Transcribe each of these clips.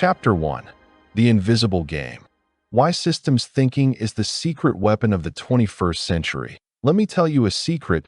Chapter 1. The Invisible Game. Why systems thinking is the secret weapon of the 21st century. Let me tell you a secret.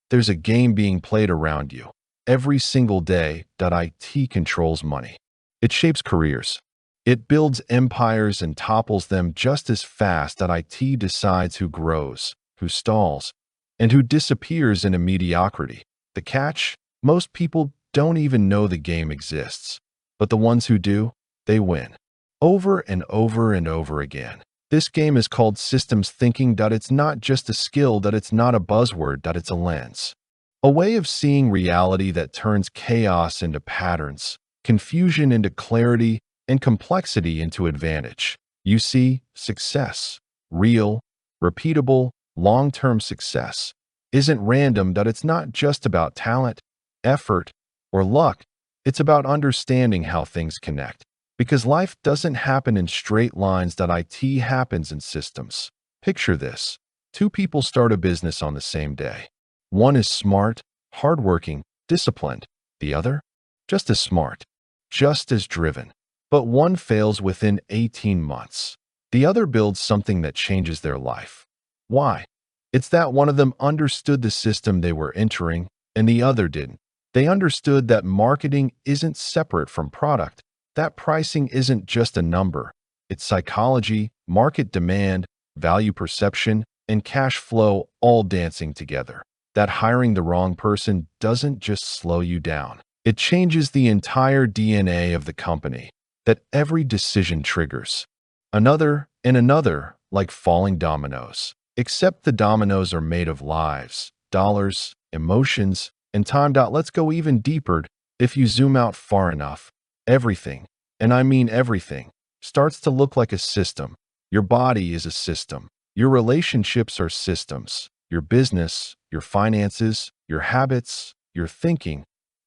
There's a game being played around you every single day. IT controls money. It shapes careers. It builds empires and topples them just as fast. IT decides who grows, who stalls, and who disappears into mediocrity. The catch? Most people don't even know the game exists. But the ones who do, they win. Over and over and over again. This game is called systems thinking. It's not just a skill. It's not a buzzword. It's a lens. A way of seeing reality that turns chaos into patterns, confusion into clarity, and complexity into advantage. You see, success, real, repeatable, long-term success, isn't random. It's not just about talent, effort, or luck. It's about understanding how things connect. Because life doesn't happen in straight lines. IT happens in systems. Picture this. Two people start a business on the same day. One is smart, hardworking, disciplined. The other? Just as smart, just as driven. But one fails within 18 months. The other builds something that changes their life. Why? It's that one of them understood the system they were entering, and the other didn't. They understood that marketing isn't separate from product. That pricing isn't just a number. It's psychology, market demand, value perception, and cash flow all dancing together. That hiring the wrong person doesn't just slow you down. It changes the entire DNA of the company. That every decision triggers another and another, like falling dominoes. Except the dominoes are made of lives, dollars, emotions, and time. Let's go even deeper. If you zoom out far enough, everything, and I mean everything, starts to look like a system. Your body is a system. Your relationships are systems. Your business, your finances, your habits, your thinking,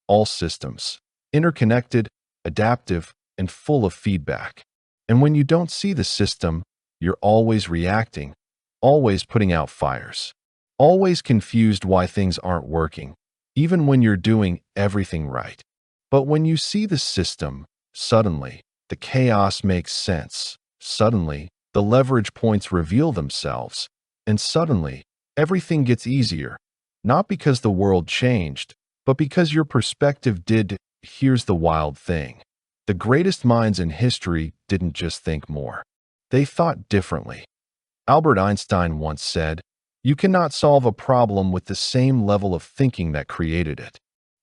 all systems. Interconnected, adaptive, and full of feedback. And when you don't see the system, you're always reacting, always putting out fires, always confused why things aren't working, even when you're doing everything right. But when you see the system, suddenly, the chaos makes sense. Suddenly, the leverage points reveal themselves. And suddenly, everything gets easier. Not because the world changed, but because your perspective did. Here's the wild thing. The greatest minds in history didn't just think more. They thought differently. Albert Einstein once said, "You cannot solve a problem with the same level of thinking that created it."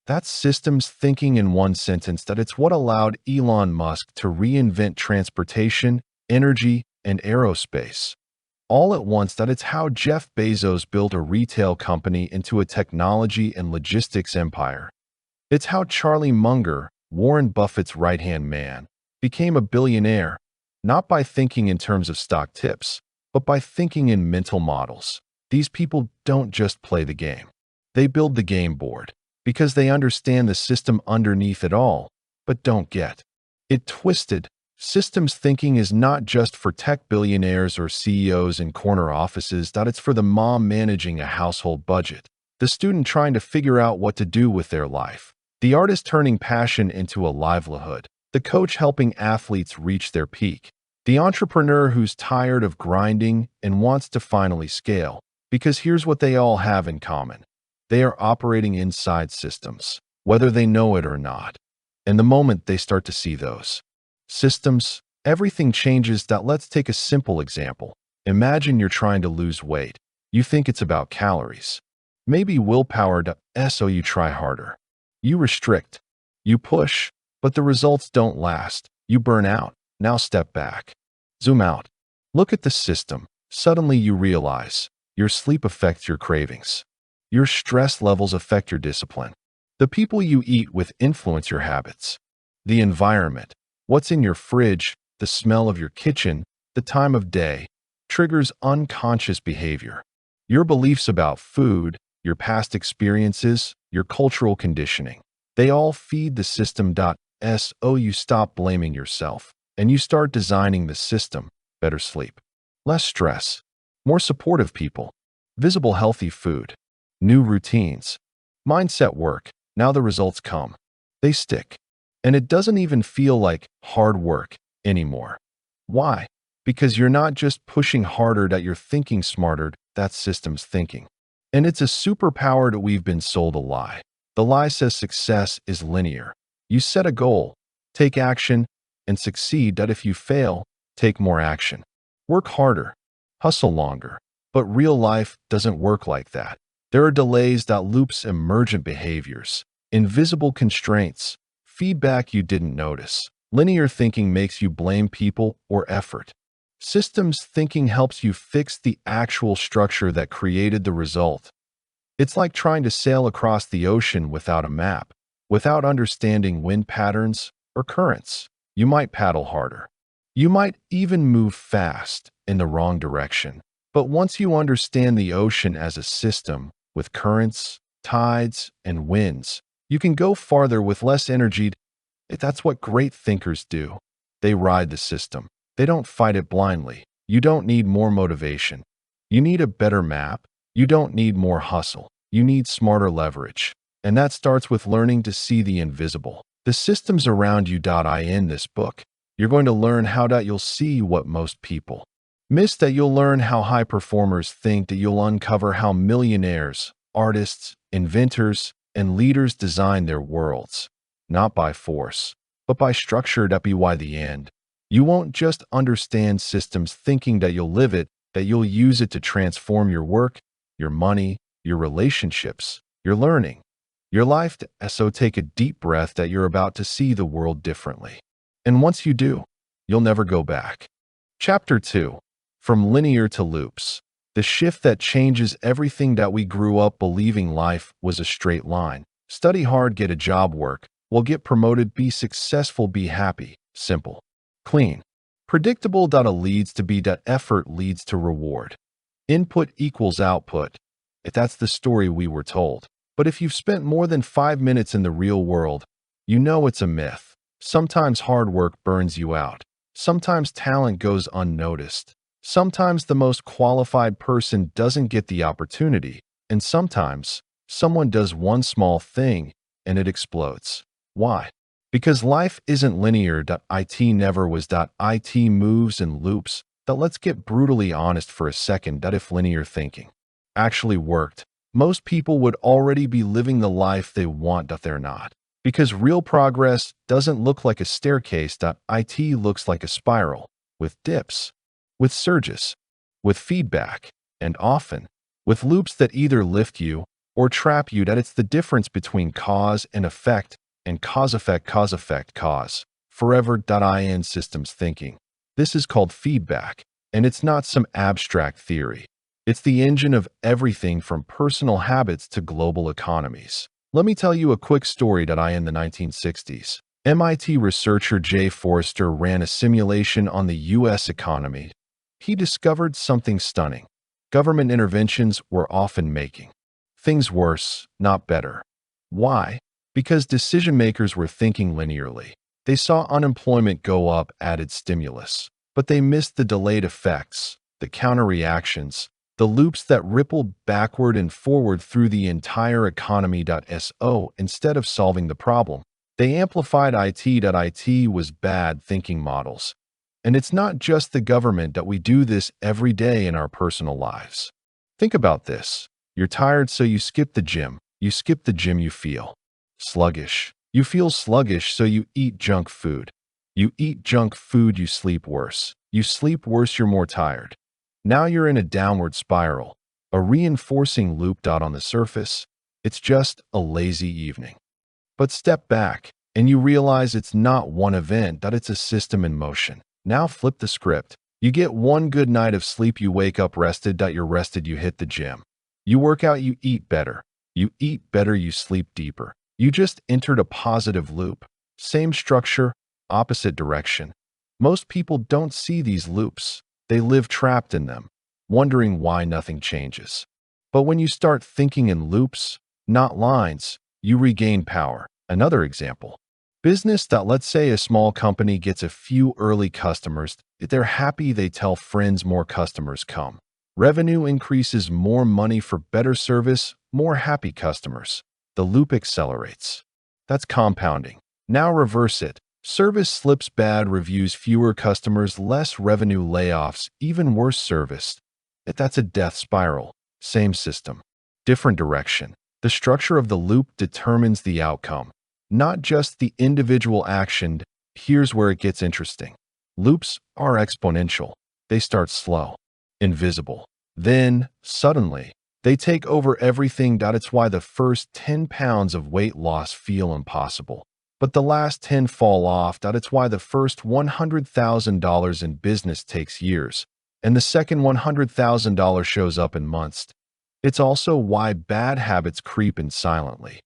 That's systems thinking in one sentence. It's what allowed Elon Musk to reinvent transportation, energy, and aerospace. All at once. It's how Jeff Bezos built a retail company into a technology and logistics empire. It's how Charlie Munger, Warren Buffett's right-hand man, became a billionaire, not by thinking in terms of stock tips, but by thinking in mental models. These people don't just play the game. They build the game board because they understand the system underneath it all, but don't get it twisted. Systems thinking is not just for tech billionaires or CEOs in corner offices. It's for the mom managing a household budget, the student trying to figure out what to do with their life, the artist turning passion into a livelihood, the coach helping athletes reach their peak, the entrepreneur who's tired of grinding and wants to finally scale. Because here's what they all have in common. They are operating inside systems, whether they know it or not. And the moment they start to see those systems, everything changes. Let's take a simple example. Imagine you're trying to lose weight. You think it's about calories, maybe willpower. So you try harder. You restrict, you push, but the results don't last. You burn out. Now step back. Zoom out. Look at the system. Suddenly you realize your sleep affects your cravings. Your stress levels affect your discipline. The people you eat with influence your habits. The environment, what's in your fridge, the smell of your kitchen, the time of day, triggers unconscious behavior. Your beliefs about food, your past experiences, your cultural conditioning, they all feed the system. So you stop blaming yourself and you start designing the system. Better sleep, less stress, more supportive people, visible healthy food, new routines, mindset work. Now the results come. They stick. And it doesn't even feel like hard work anymore. Why? Because you're not just pushing harder, that you're thinking smarter. That's systems thinking. And it's a superpower that we've been sold a lie. The lie says success is linear. You set a goal, take action, and succeed. That if you fail, take more action. Work harder, hustle longer. But real life doesn't work like that. There are delays, that loops, emergent behaviors, invisible constraints, feedback you didn't notice. Linear thinking makes you blame people or effort. Systems thinking helps you fix the actual structure that created the result. It's like trying to sail across the ocean without a map, without understanding wind patterns or currents. You might paddle harder. You might even move fast in the wrong direction. But once you understand the ocean as a system with currents, tides, and winds, you can go farther with less energy. That's what great thinkers do. They ride the system. They don't fight it blindly. You don't need more motivation. You need a better map. You don't need more hustle. You need smarter leverage. And that starts with learning to see the invisible, the systems around you. In this book, you're going to learn how that you'll see what most people miss, that you'll learn how high performers think, that you'll uncover how millionaires, artists, inventors, and leaders design their worlds, not by force, but by structure. That by the end, you won't just understand systems thinking, that you'll live it, that you'll use it to transform your work, your money, your relationships, your learning, your life. So take a deep breath, that you're about to see the world differently. And once you do, you'll never go back. Chapter 2. From Linear to Loops. The shift that changes everything. That we grew up believing life was a straight line. Study hard, get a job, work, well, get promoted, be successful, be happy. Simple. Clean. Predictable. A leads to B. Effort leads to reward. Input equals output. If that's the story we were told. But if you've spent more than 5 minutes in the real world, you know it's a myth. Sometimes hard work burns you out. Sometimes talent goes unnoticed. Sometimes the most qualified person doesn't get the opportunity. And sometimes someone does one small thing and it explodes. Why? Because life isn't linear. It never was. It moves in loops. Let's get brutally honest for a second. If linear thinking actually worked, most people would already be living the life they want. They're not. Because real progress doesn't look like a staircase. It looks like a spiral, with dips, with surges, with feedback, and often with loops that either lift you or trap you. That it's the difference between cause and effect, and cause effect, cause effect, cause. Forever. In systems thinking, this is called feedback, and it's not some abstract theory. It's the engine of everything from personal habits to global economies. Let me tell you a quick story. In the 1960s, MIT researcher Jay Forrester ran a simulation on the U.S. economy. He discovered something stunning. Government interventions were often making things worse, not better. Why? Because decision makers were thinking linearly. They saw unemployment go up, added stimulus, but they missed the delayed effects, the counter reactions, the loops that rippled backward and forward through the entire economy. Instead of solving the problem, they amplified it. It was bad thinking models. And it's not just the government. We do this every day in our personal lives. Think about this. You're tired, so you skip the gym. You skip the gym, you feel sluggish. You feel sluggish, so you eat junk food. You eat junk food, you sleep worse. You sleep worse, you're more tired. Now you're in a downward spiral, a reinforcing loop. On the surface, it's just a lazy evening. But step back, and you realize it's not one event, that it's a system in motion. Now flip the script. You get one good night of sleep, you wake up rested. You're rested, you hit the gym. You work out, you eat better. You eat better, you sleep deeper. You just entered a positive loop. Same structure, opposite direction. Most people don't see these loops. They live trapped in them, wondering why nothing changes. But when you start thinking in loops, not lines, you regain power. Another example. Business. Let's say a small company gets a few early customers. They're happy, they tell friends, more customers come. Revenue increases, more money for better service, more happy customers. The loop accelerates. That's compounding. Now reverse it. Service slips, bad reviews, fewer customers, less revenue, layoffs, even worse service. That's a death spiral. Same system, different direction. The structure of the loop determines the outcome, not just the individual action. Here's where it gets interesting. Loops are exponential. They start slow, invisible. Then, suddenly, they take over everything. It's why the first 10 pounds of weight loss feel impossible, but the last 10 fall off. It's why the first $100,000 in business takes years, and the second $100,000 shows up in months. It's also why bad habits creep in silently,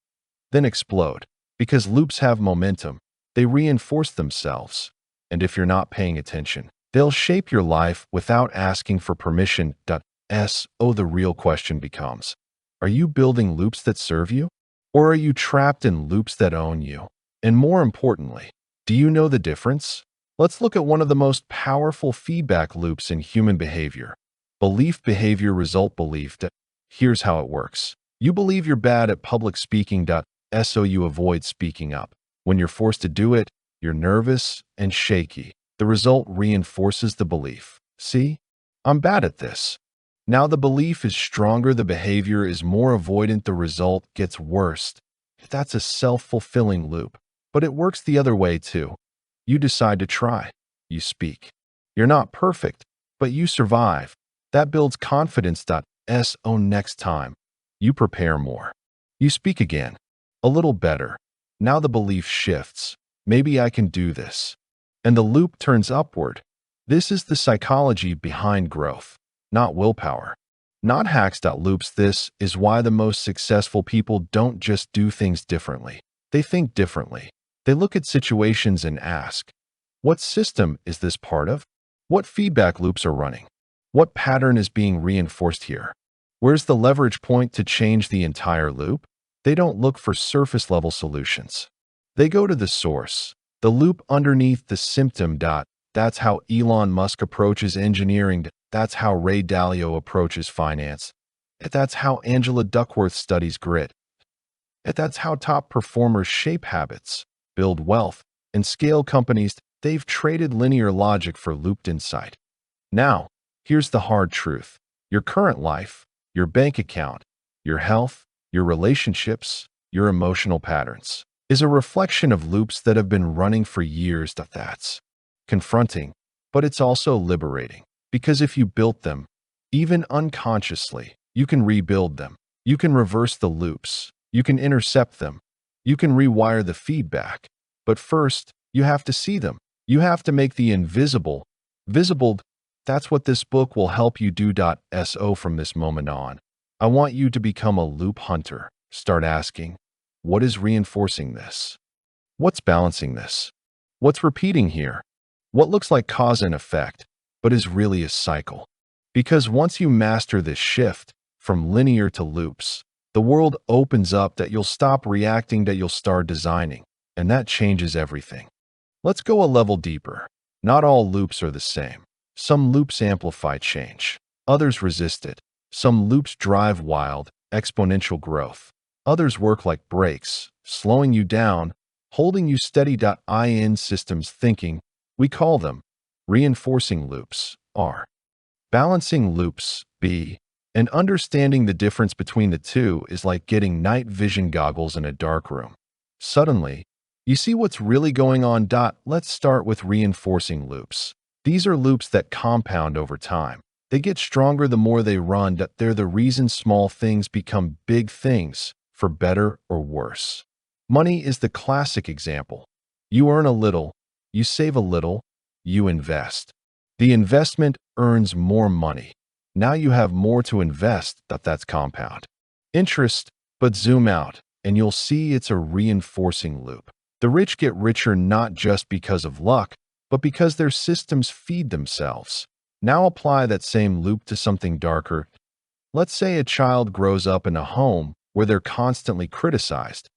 then explode, because loops have momentum. They reinforce themselves, and if you're not paying attention, they'll shape your life without asking for permission. The real question becomes, are you building loops that serve you? Or are you trapped in loops that own you? And more importantly, do you know the difference? Let's look at one of the most powerful feedback loops in human behavior. Belief, behavior, result, belief. Here's how it works. You believe you're bad at public speaking. So you avoid speaking up. When you're forced to do it, you're nervous and shaky. The result reinforces the belief. See, I'm bad at this. Now the belief is stronger, the behavior is more avoidant, the result gets worse. That's a self-fulfilling loop. But it works the other way too. You decide to try. You speak. You're not perfect, but you survive. That builds confidence. Next time, you prepare more. You speak again. A little better. Now the belief shifts. Maybe I can do this. And the loop turns upward. This is the psychology behind growth, not willpower, not hacks. Loops. This is why the most successful people don't just do things differently. They think differently. They look at situations and ask, what system is this part of? What feedback loops are running? What pattern is being reinforced here? Where's the leverage point to change the entire loop? They don't look for surface-level solutions. They go to the source, the loop underneath the symptom. That's how Elon Musk approaches engineering. That's how Ray Dalio approaches finance. That's how Angela Duckworth studies grit. That's how top performers shape habits, build wealth, and scale companies. They've traded linear logic for looped insight. Now, here's the hard truth. Your current life, your bank account, your health, your relationships, your emotional patterns, is a reflection of loops that have been running for years. That's confronting, but it's also liberating. Because if you built them, even unconsciously, you can rebuild them. You can reverse the loops. You can intercept them. You can rewire the feedback. But first, you have to see them. You have to make the invisible visible. That's what this book will help you do. From this moment on, I want you to become a loop hunter. Start asking, what is reinforcing this? What's balancing this? What's repeating here? What looks like cause and effect, but is really a cycle? Because once you master this shift from linear to loops, the world opens up. You'll stop reacting, you'll start designing, and that changes everything. Let's go a level deeper. Not all loops are the same. Some loops amplify change. Others resist it. Some loops drive wild, exponential growth. Others work like brakes, slowing you down, holding you steady. In systems thinking, we call them reinforcing loops, R. Balancing loops, B. And understanding the difference between the two is like getting night vision goggles in a dark room. Suddenly, you see what's really going on. Let's start with reinforcing loops. These are loops that compound over time. They get stronger the more they run. They're the reason small things become big things, for better or worse. Money is the classic example. You earn a little, you save a little, you invest. The investment earns more money. Now you have more to invest. That's compound interest. But zoom out, and you'll see it's a reinforcing loop. The rich get richer not just because of luck, but because their systems feed themselves. Now apply that same loop to something darker. Let's say a child grows up in a home where they're constantly criticized.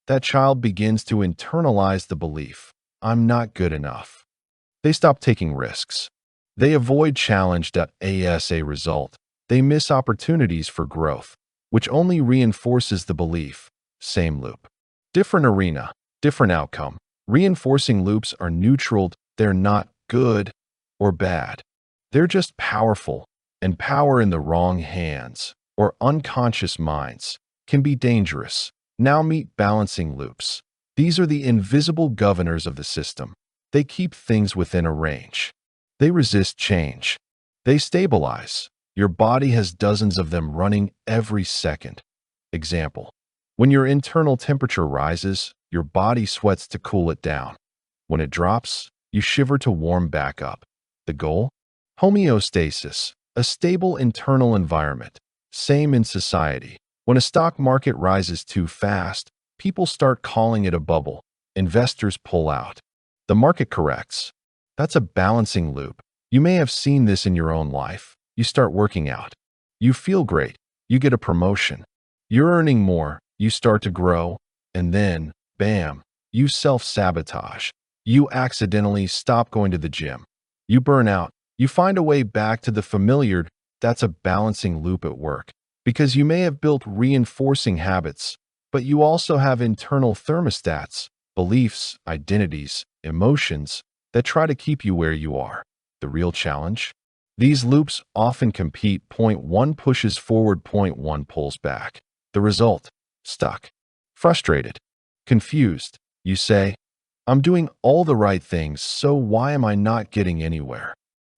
That child begins to internalize the belief, I'm not good enough. They stop taking risks. They avoid challenge. As a result, they miss opportunities for growth, which only reinforces the belief. Same loop. Different arena, different outcome. Reinforcing loops are neutral. They're not good or bad. They're just powerful, and power in the wrong hands or unconscious minds can be dangerous. Now meet balancing loops. These are the invisible governors of the system. They keep things within a range. They resist change. They stabilize. Your body has dozens of them running every second. Example: when your internal temperature rises, your body sweats to cool it down. When it drops, you shiver to warm back up. The goal? Homeostasis, a stable internal environment. Same in society. When a stock market rises too fast, people start calling it a bubble. Investors pull out. The market corrects. That's a balancing loop. You may have seen this in your own life. You start working out. You feel great. You get a promotion. You're earning more. You start to grow. And then, bam, you self-sabotage. You accidentally stop going to the gym. You burn out. You find a way back to the familiar. That's a balancing loop at work. Because you may have built reinforcing habits, but you also have internal thermostats, beliefs, identities, emotions that try to keep you where you are. The real challenge? These loops often compete. Point one pushes forward, point one pulls back. The result? Stuck. Frustrated. Confused. You say, I'm doing all the right things, so why am I not getting anywhere?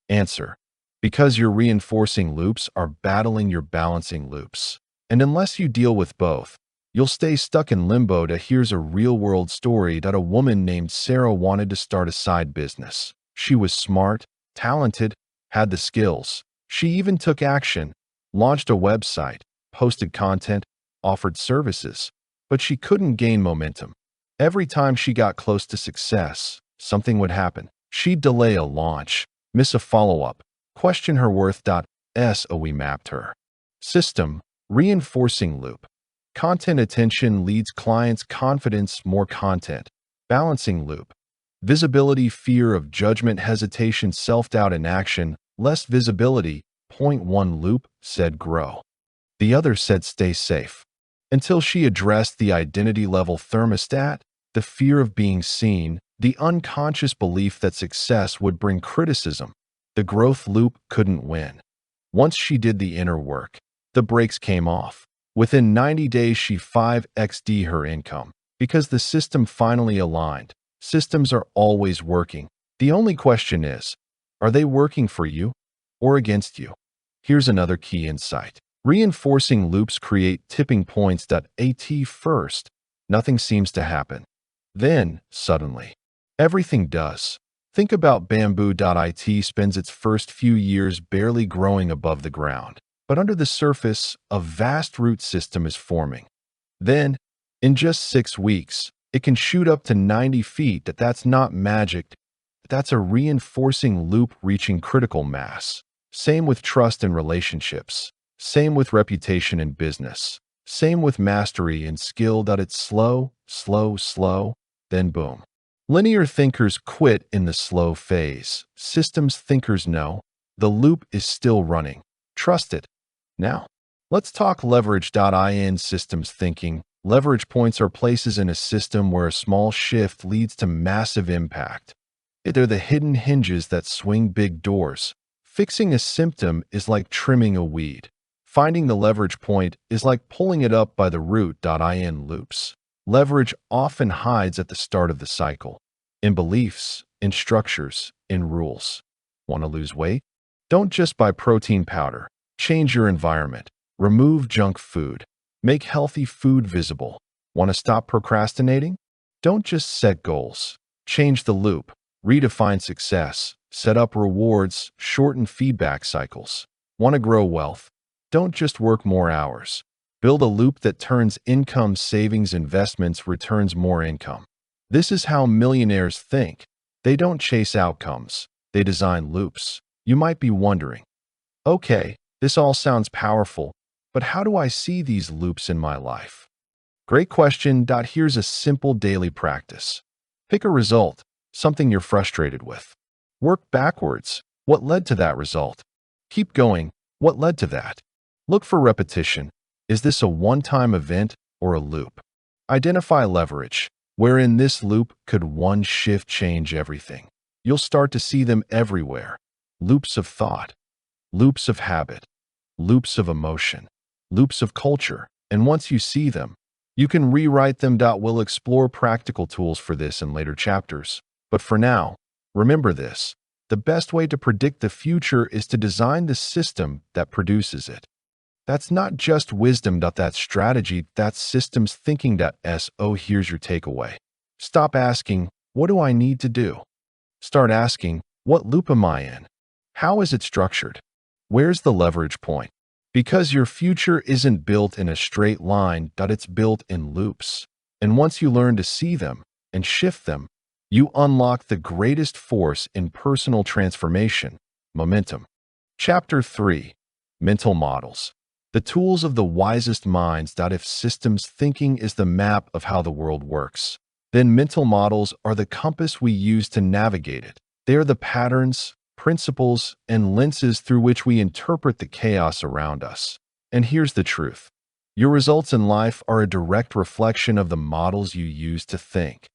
Answer: because your reinforcing loops are battling your balancing loops. And unless you deal with both, you'll stay stuck in limbo. Here's a real-world story that a woman named Sarah wanted to start a side business. She was smart, talented, had the skills. She even took action, launched a website, posted content, offered services, but she couldn't gain momentum. Every time she got close to success, something would happen. She'd delay a launch, miss a follow-up, question her worth. So we mapped her system: reinforcing loop. Content attention leads clients, confidence, more content. Balancing loop. Visibility, fear of judgment, hesitation, self-doubt, inaction, less visibility. Point one loop said grow. The other said stay safe. Until she addressed the identity level thermostat, the fear of being seen, the unconscious belief that success would bring criticism, the growth loop couldn't win. Once she did the inner work, the brakes came off. Within 90 days, she 5x'd her income because the system finally aligned. Systems are always working. The only question is, are they working for you or against you? Here's another key insight. Reinforcing loops create tipping points. At first, nothing seems to happen. Then, suddenly, everything does. Think about bamboo. It spends its first few years barely growing above the ground, but under the surface, a vast root system is forming. Then, in just 6 weeks, it can shoot up to 90 feet. That's not magic. That's a reinforcing loop reaching critical mass. Same with trust in relationships. Same with reputation in business. Same with mastery and skill. It's slow, slow, slow, then boom. Linear thinkers quit in the slow phase. Systems thinkers know the loop is still running. Trust it. Now, let's talk leverage. In systems thinking, leverage points are places in a system where a small shift leads to massive impact. They're the hidden hinges that swing big doors. Fixing a symptom is like trimming a weed. Finding the leverage point is like pulling it up by the root. In loops, leverage often hides at the start of the cycle. In beliefs, in structures, in rules. Want to lose weight? Don't just buy protein powder. Change your environment. Remove junk food. Make healthy food visible. Want to stop procrastinating? Don't just set goals. Change the loop. Redefine success. Set up rewards. Shorten feedback cycles. Want to grow wealth? Don't just work more hours. Build a loop that turns income, savings, investments, returns more income. This is how millionaires think. They don't chase outcomes. They design loops. You might be wondering, okay, this all sounds powerful, but how do I see these loops in my life? Great question. Here's a simple daily practice. Pick a result, something you're frustrated with. Work backwards. What led to that result? Keep going. What led to that? Look for repetition. Is this a one-time event or a loop? Identify leverage. wherein this loop could one shift change everything. You'll start to see them everywhere. Loops of thought, loops of habit, loops of emotion, loops of culture. And once you see them, you can rewrite them. We'll explore practical tools for this in later chapters. But for now, remember this. The best way to predict the future is to design the system that produces it. That's not just wisdom. That's strategy. That's systems thinking. So here's your takeaway. Stop asking, what do I need to do? Start asking, what loop am I in? How is it structured? Where's the leverage point? Because your future isn't built in a straight line. It's built in loops. And once you learn to see them and shift them, you unlock the greatest force in personal transformation, momentum. Chapter 3. Mental Models. The tools of the wisest minds. If systems thinking is the map of how the world works, then mental models are the compass we use to navigate it. They are the patterns, principles, and lenses through which we interpret the chaos around us. And here's the truth. Your results in life are a direct reflection of the models you use to think.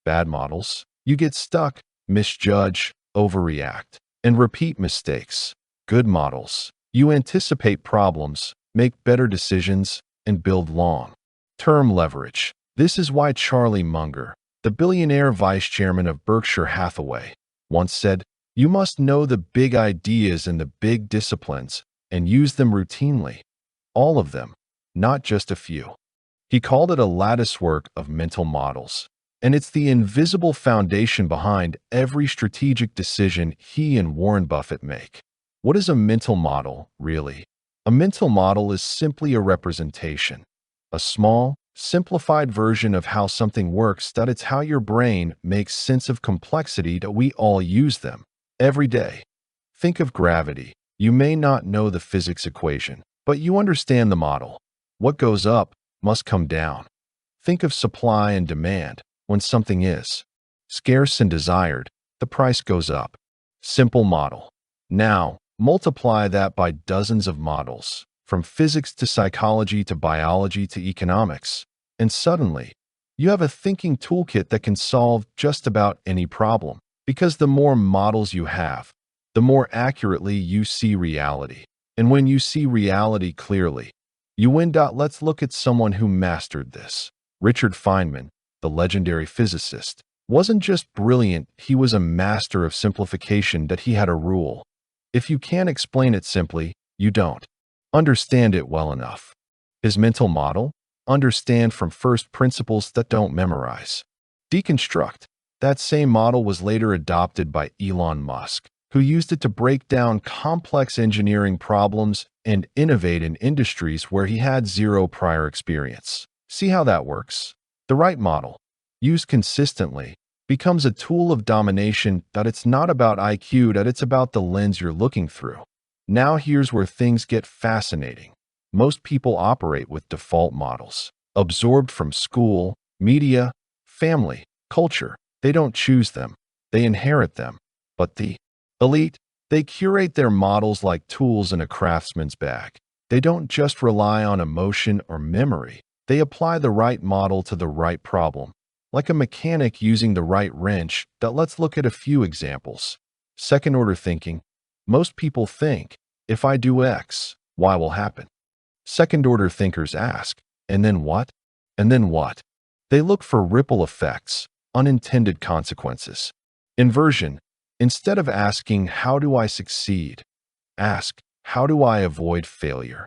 Bad models, you get stuck, misjudge, overreact, and repeat mistakes. Good models, you anticipate problems, make better decisions, and build long-term leverage. This is why Charlie Munger, the billionaire vice chairman of Berkshire Hathaway, once said, "You must know the big ideas and the big disciplines and use them routinely. All of them, not just a few." He called it a latticework of mental models, and it's the invisible foundation behind every strategic decision he and Warren Buffett make. What is a mental model, really? A mental model is simply a representation, a small, simplified version of how something works. It's how your brain makes sense of complexity. We all use them every day. Think of gravity. You may not know the physics equation, but you understand the model. What goes up must come down. Think of supply and demand. When something is scarce and desired, the price goes up. Simple model. Now, multiply that by dozens of models, from physics to psychology to biology to economics, and suddenly, you have a thinking toolkit that can solve just about any problem. Because the more models you have, the more accurately you see reality. And when you see reality clearly, you win. Let's look at someone who mastered this. Richard Feynman, the legendary physicist, wasn't just brilliant, he was a master of simplification. He had a rule. If you can't explain it simply, you don't understand it well enough. His mental model? Understand from first principles. Don't memorize. Deconstruct. That same model was later adopted by Elon Musk, who used it to break down complex engineering problems and innovate in industries where he had zero prior experience. See how that works? The right model, used consistently, becomes a tool of domination. It's not about IQ, it's about the lens you're looking through. Now here's where things get fascinating. Most people operate with default models, absorbed from school, media, family, culture. They don't choose them, they inherit them. But the elite, they curate their models like tools in a craftsman's bag. They don't just rely on emotion or memory. They apply the right model to the right problem, like a mechanic using the right wrench. Let's look at a few examples. Second-order thinking. Most people think, if I do X, Y will happen. Second-order thinkers ask, and then what? And then what? They look for ripple effects, unintended consequences. Inversion. Instead of asking, how do I succeed? Ask, how do I avoid failure?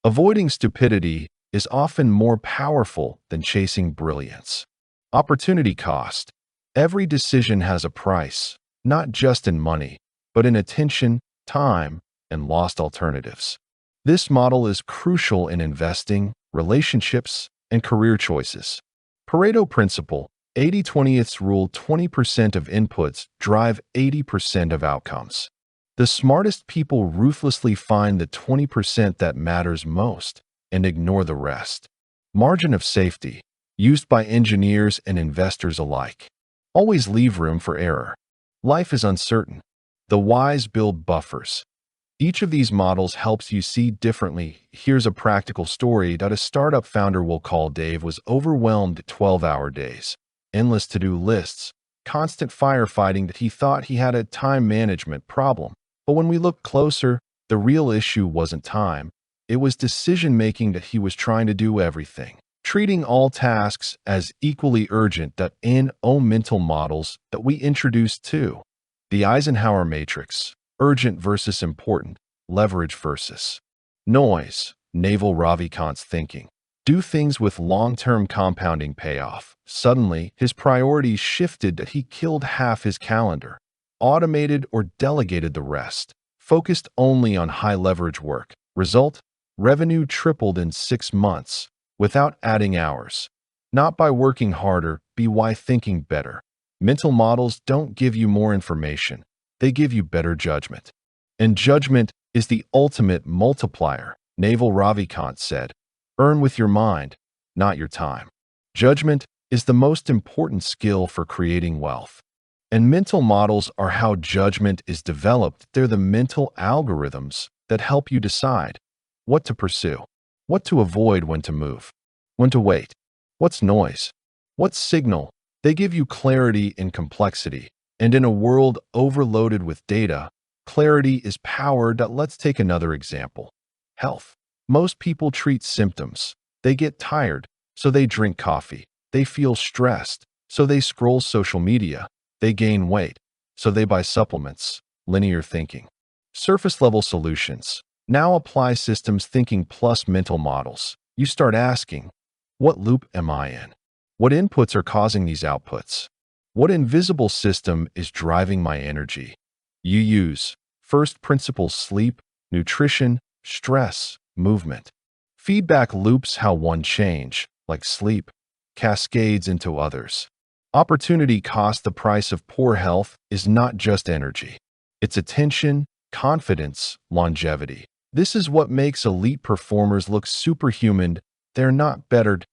Avoiding stupidity is often more powerful than chasing brilliance. Opportunity cost. Every decision has a price, not just in money, but in attention, time, and lost alternatives. This model is crucial in investing, relationships, and career choices. Pareto principle, 80-20th rule. 20% of inputs drive 80% of outcomes. The smartest people ruthlessly find the 20% that matters most and ignore the rest. Margin of safety, used by engineers and investors alike. Always leave room for error. Life is uncertain. The wise build buffers. Each of these models helps you see differently. Here's a practical story. A startup founder we'll call Dave was overwhelmed at 12-hour days. endless to-do lists, constant firefighting that he thought he had a time management problem. But when we looked closer, the real issue wasn't time. It was decision-making that he was trying to do everything, treating all tasks as equally urgent that mental models that we introduced too. The Eisenhower matrix, urgent versus important, leverage versus noise, Naval Ravikant's thinking. Do things with long-term compounding payoff. Suddenly, his priorities shifted that he killed half his calendar, automated or delegated the rest, focused only on high-leverage work. Result? Revenue tripled in 6 months, without adding hours. Not by working harder, by thinking better. Mental models don't give you more information. They give you better judgment. And judgment is the ultimate multiplier, Naval Ravikant said. Earn with your mind, not your time. Judgment is the most important skill for creating wealth. And mental models are how judgment is developed. They're the mental algorithms that help you decide what to pursue, what to avoid, when to move, when to wait, what's noise, what's signal. They give you clarity in complexity. And in a world overloaded with data, clarity is power. Let's take another example. Health. Most people treat symptoms. They get tired, so they drink coffee. They feel stressed, so they scroll social media. They gain weight, so they buy supplements. Linear thinking. Surface-level solutions. Now apply systems thinking plus mental models. You start asking, what loop am I in? What inputs are causing these outputs? What invisible system is driving my energy? You use first principles: sleep, nutrition, stress, movement. Feedback loops: how one change, like sleep, cascades into others. Opportunity cost: the price of poor health is not just energy. It's attention, confidence, longevity. This is what makes elite performers look superhuman. They're not bettered.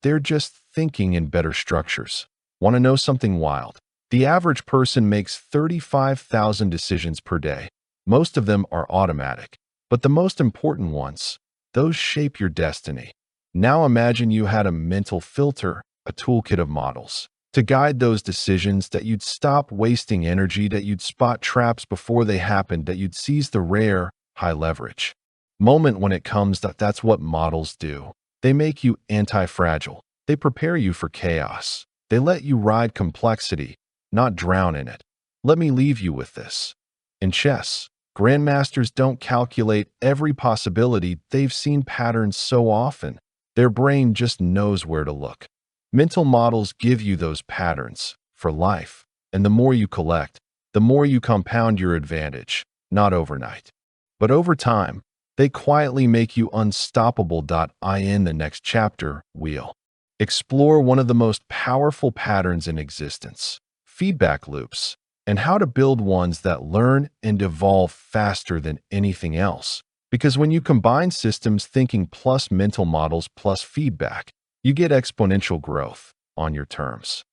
They're just thinking in better structures. Want to know something wild? The average person makes 35,000 decisions per day. Most of them are automatic. But the most important ones, those shape your destiny. Now imagine you had a mental filter, a toolkit of models, to guide those decisions, that you'd stop wasting energy, that you'd spot traps before they happened, that you'd seize the rare, high-leverage moment when it comes. That's what models do. They make you anti-fragile. They prepare you for chaos. They let you ride complexity, not drown in it. Let me leave you with this. In chess, grandmasters don't calculate every possibility. They've seen patterns so often. Their brain just knows where to look. Mental models give you those patterns for life. And the more you collect, the more you compound your advantage, not overnight, but over time. They quietly make you unstoppable. In the next chapter, we'll explore one of the most powerful patterns in existence, feedback loops, and how to build ones that learn and evolve faster than anything else. Because when you combine systems thinking plus mental models plus feedback, you get exponential growth on your terms.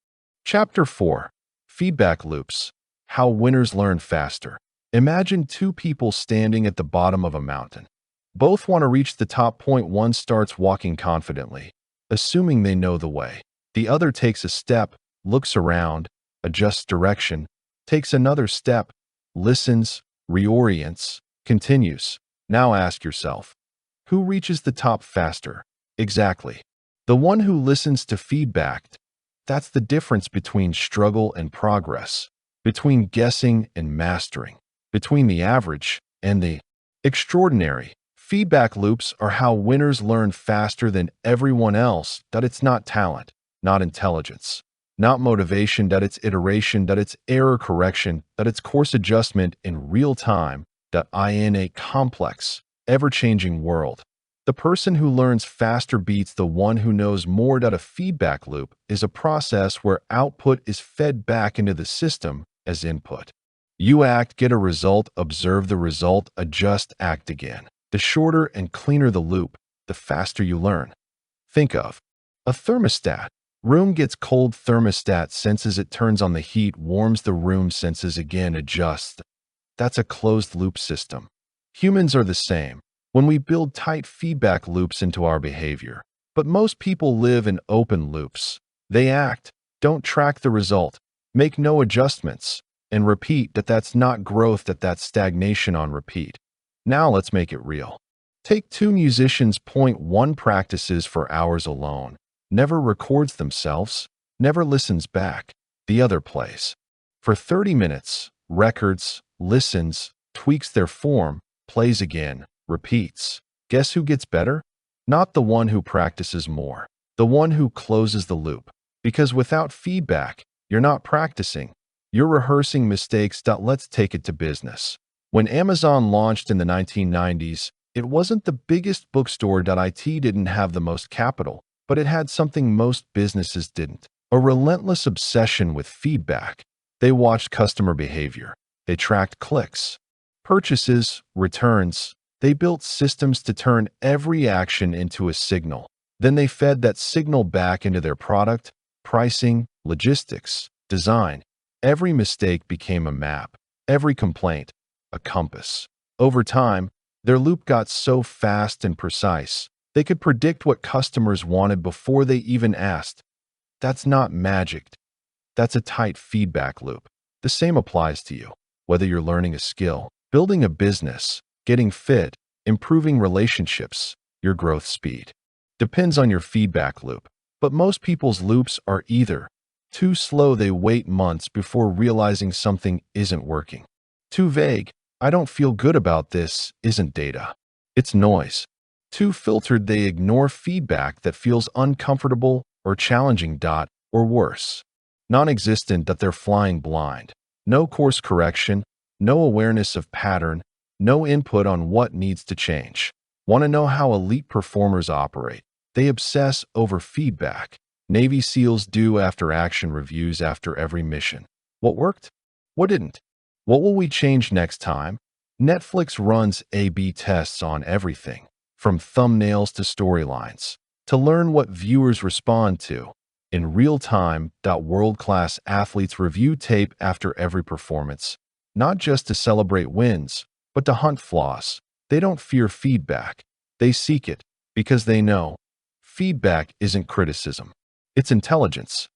Chapter 4. Feedback loops. How winners learn faster. Imagine two people standing at the bottom of a mountain. Both want to reach the top point. One starts walking confidently, assuming they know the way. The other takes a step, looks around, adjusts direction, takes another step, listens, reorients, continues. Now ask yourself, who reaches the top faster? Exactly. The one who listens to feedback. That's the difference between struggle and progress, between guessing and mastering, between the average and the extraordinary. Feedback loops are how winners learn faster than everyone else. That it's not talent, not intelligence, not motivation, that it's iteration, that it's error correction, that it's course adjustment in real time, that in a complex, ever-changing world. The person who learns faster beats the one who knows more. That a feedback loop is a process where output is fed back into the system as input. You act, get a result, observe the result, adjust, act again. The shorter and cleaner the loop, the faster you learn. Think of a thermostat. Room gets cold, thermostat senses it, turns on the heat, warms the room, senses again, adjusts. That's a closed loop system. Humans are the same. When we build tight feedback loops into our behavior. But most people live in open loops. They act, Don't track the result. Make no adjustments. And repeat that that's not growth, that's stagnation on repeat. Now let's make it real. Take two musicians. Point one practices for hours alone, never records themselves, never listens back. The other plays for 30 minutes, records, listens, tweaks their form, plays again, repeats. Guess who gets better? Not the one who practices more, the one who closes the loop. Because without feedback, you're not practicing. You're rehearsing mistakes. Let's take it to business. When Amazon launched in the 1990s, it wasn't the biggest bookstore. It didn't have the most capital, but it had something most businesses didn't: a relentless obsession with feedback. They watched customer behavior. They tracked clicks, purchases, returns. They built systems to turn every action into a signal. Then they fed that signal back into their product, pricing, logistics, design. Every mistake became a map, every complaint, a compass. Over time, their loop got so fast and precise, they could predict what customers wanted before they even asked. That's not magic. That's a tight feedback loop. The same applies to you. Whether you're learning a skill, building a business, getting fit, improving relationships, your growth speed depends on your feedback loop. But most people's loops are either too slow, they wait months before realizing something isn't working. Too vague, I don't feel good about this, isn't data. It's noise. Too filtered, they ignore feedback that feels uncomfortable or challenging. Or worse, non-existent, that they're flying blind. No course correction, no awareness of pattern, no input on what needs to change. Want to know how elite performers operate? They obsess over feedback. Navy SEALs do after-action reviews after every mission. What worked? What didn't? What will we change next time? Netflix runs A/B tests on everything, from thumbnails to storylines, to learn what viewers respond to. In real time, world-class athletes review tape after every performance, not just to celebrate wins, but to hunt flaws. They don't fear feedback. They seek it because they know feedback isn't criticism. It's intelligence.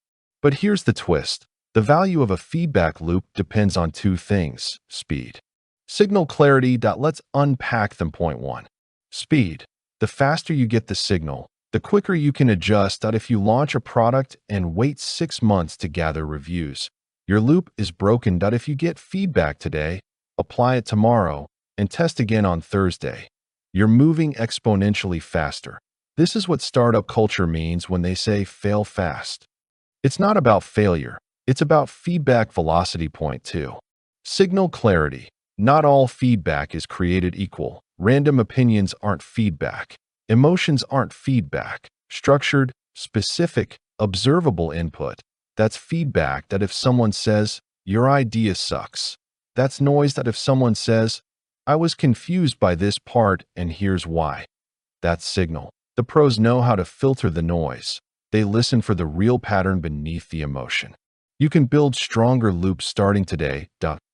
But here's the twist. The value of a feedback loop depends on two things: speed, signal clarity. Let's unpack them. Point one, speed. The faster you get the signal, the quicker you can adjust. If you launch a product and wait 6 months to gather reviews, your loop is broken. If you get feedback today, apply it tomorrow, and test again on Thursday, you're moving exponentially faster. This is what startup culture means when they say fail fast. It's not about failure. It's about feedback velocity. Point two, signal clarity. Not all feedback is created equal. Random opinions aren't feedback. Emotions aren't feedback. Structured, specific, observable input, that's feedback. If someone says, your idea sucks, that's noise. If someone says, I was confused by this part and here's why, that's signal. The pros know how to filter the noise. They listen for the real pattern beneath the emotion. You can build stronger loops starting today.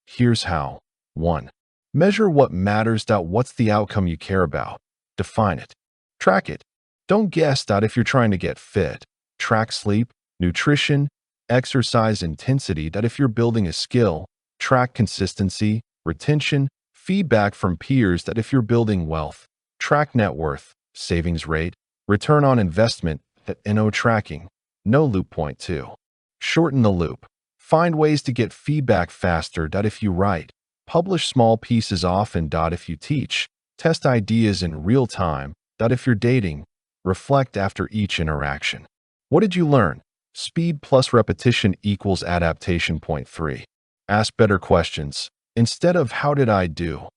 Here's how. 1. Measure what matters. What's the outcome you care about? Define it. Track it. Don't guess. If you're trying to get fit, track sleep, nutrition, exercise intensity. If you're building a skill, track consistency, retention, feedback from peers. If you're building wealth, track net worth, savings rate, return on investment. No tracking, no loop. Point two, shorten the loop. Find ways to get feedback faster. If you write, publish small pieces often. If you teach, test ideas in real time. If you're dating, reflect after each interaction. What did you learn? Speed plus repetition equals adaptation. Point three, ask better questions. Instead of how did I do,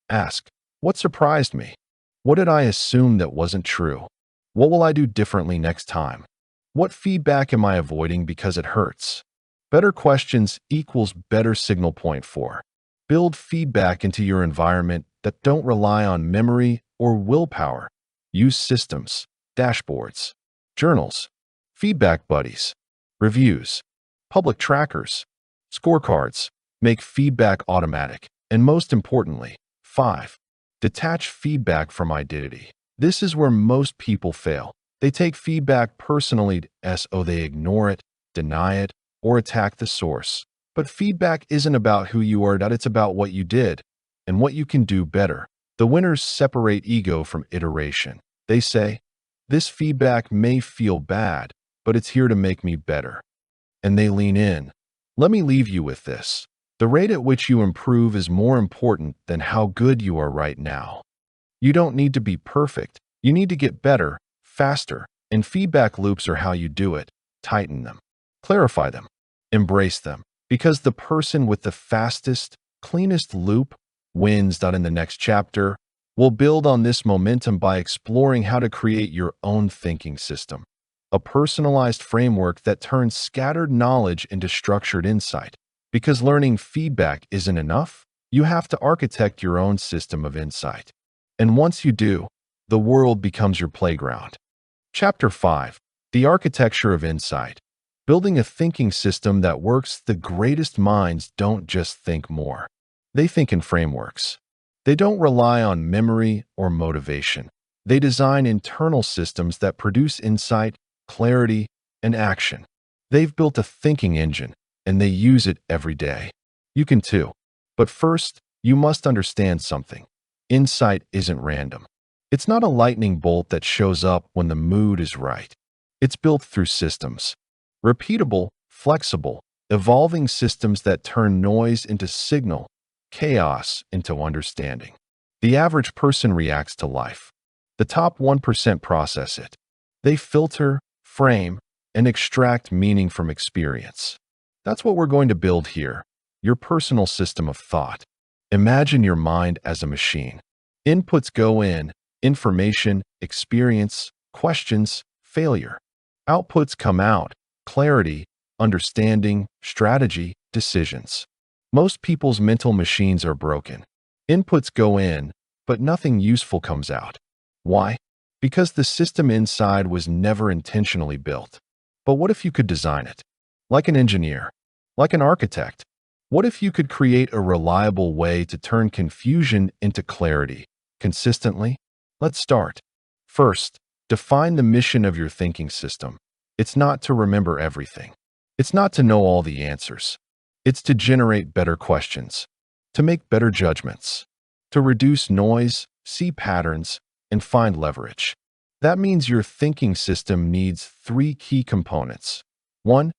ask what surprised me? What did I assume that wasn't true? What will I do differently next time? What feedback am I avoiding because it hurts? Better questions equals better signal. Point four, build feedback into your environment that don't rely on memory or willpower. Use systems, dashboards, journals, feedback buddies, reviews, public trackers, scorecards. Make feedback automatic. And most importantly, 5. Detach feedback from identity. This is where most people fail. They take feedback personally, so they ignore it, deny it, or attack the source. But feedback isn't about who you are, it's about what you did and what you can do better. The winners separate ego from iteration. They say, "This feedback may feel bad, but it's here to make me better." And they lean in. Let me leave you with this. The rate at which you improve is more important than how good you are right now. You don't need to be perfect. You need to get better, faster, and feedback loops are how you do it. Tighten them. Clarify them. Embrace them. Because the person with the fastest, cleanest loop wins. In the next chapter, we'll build on this momentum by exploring how to create your own thinking system, a personalized framework that turns scattered knowledge into structured insight. Because learning feedback isn't enough, you have to architect your own system of insight. And once you do, the world becomes your playground. Chapter 5. The Architecture of Insight. Building a thinking system that works. The greatest minds don't just think more. They think in frameworks. They don't rely on memory or motivation. They design internal systems that produce insight, clarity, and action. They've built a thinking engine, and they use it every day. You can too. But first, you must understand something. Insight isn't random. It's not a lightning bolt that shows up when the mood is right. It's built through systems. Repeatable, flexible, evolving systems that turn noise into signal, chaos into understanding. The average person reacts to life. The top 1% process it. They filter, frame, and extract meaning from experience. That's what we're going to build here, your personal system of thought. Imagine your mind as a machine. Inputs go in, information, experience, questions, failure. Outputs come out, clarity, understanding, strategy, decisions. Most people's mental machines are broken. Inputs go in, but nothing useful comes out. Why? Because the system inside was never intentionally built. But what if you could design it? Like an engineer, like an architect. What if you could create a reliable way to turn confusion into clarity, consistently? Let's start. First, define the mission of your thinking system. It's not to remember everything. It's not to know all the answers. It's to generate better questions, to make better judgments, to reduce noise, see patterns, and find leverage. That means your thinking system needs 3 key components. 1.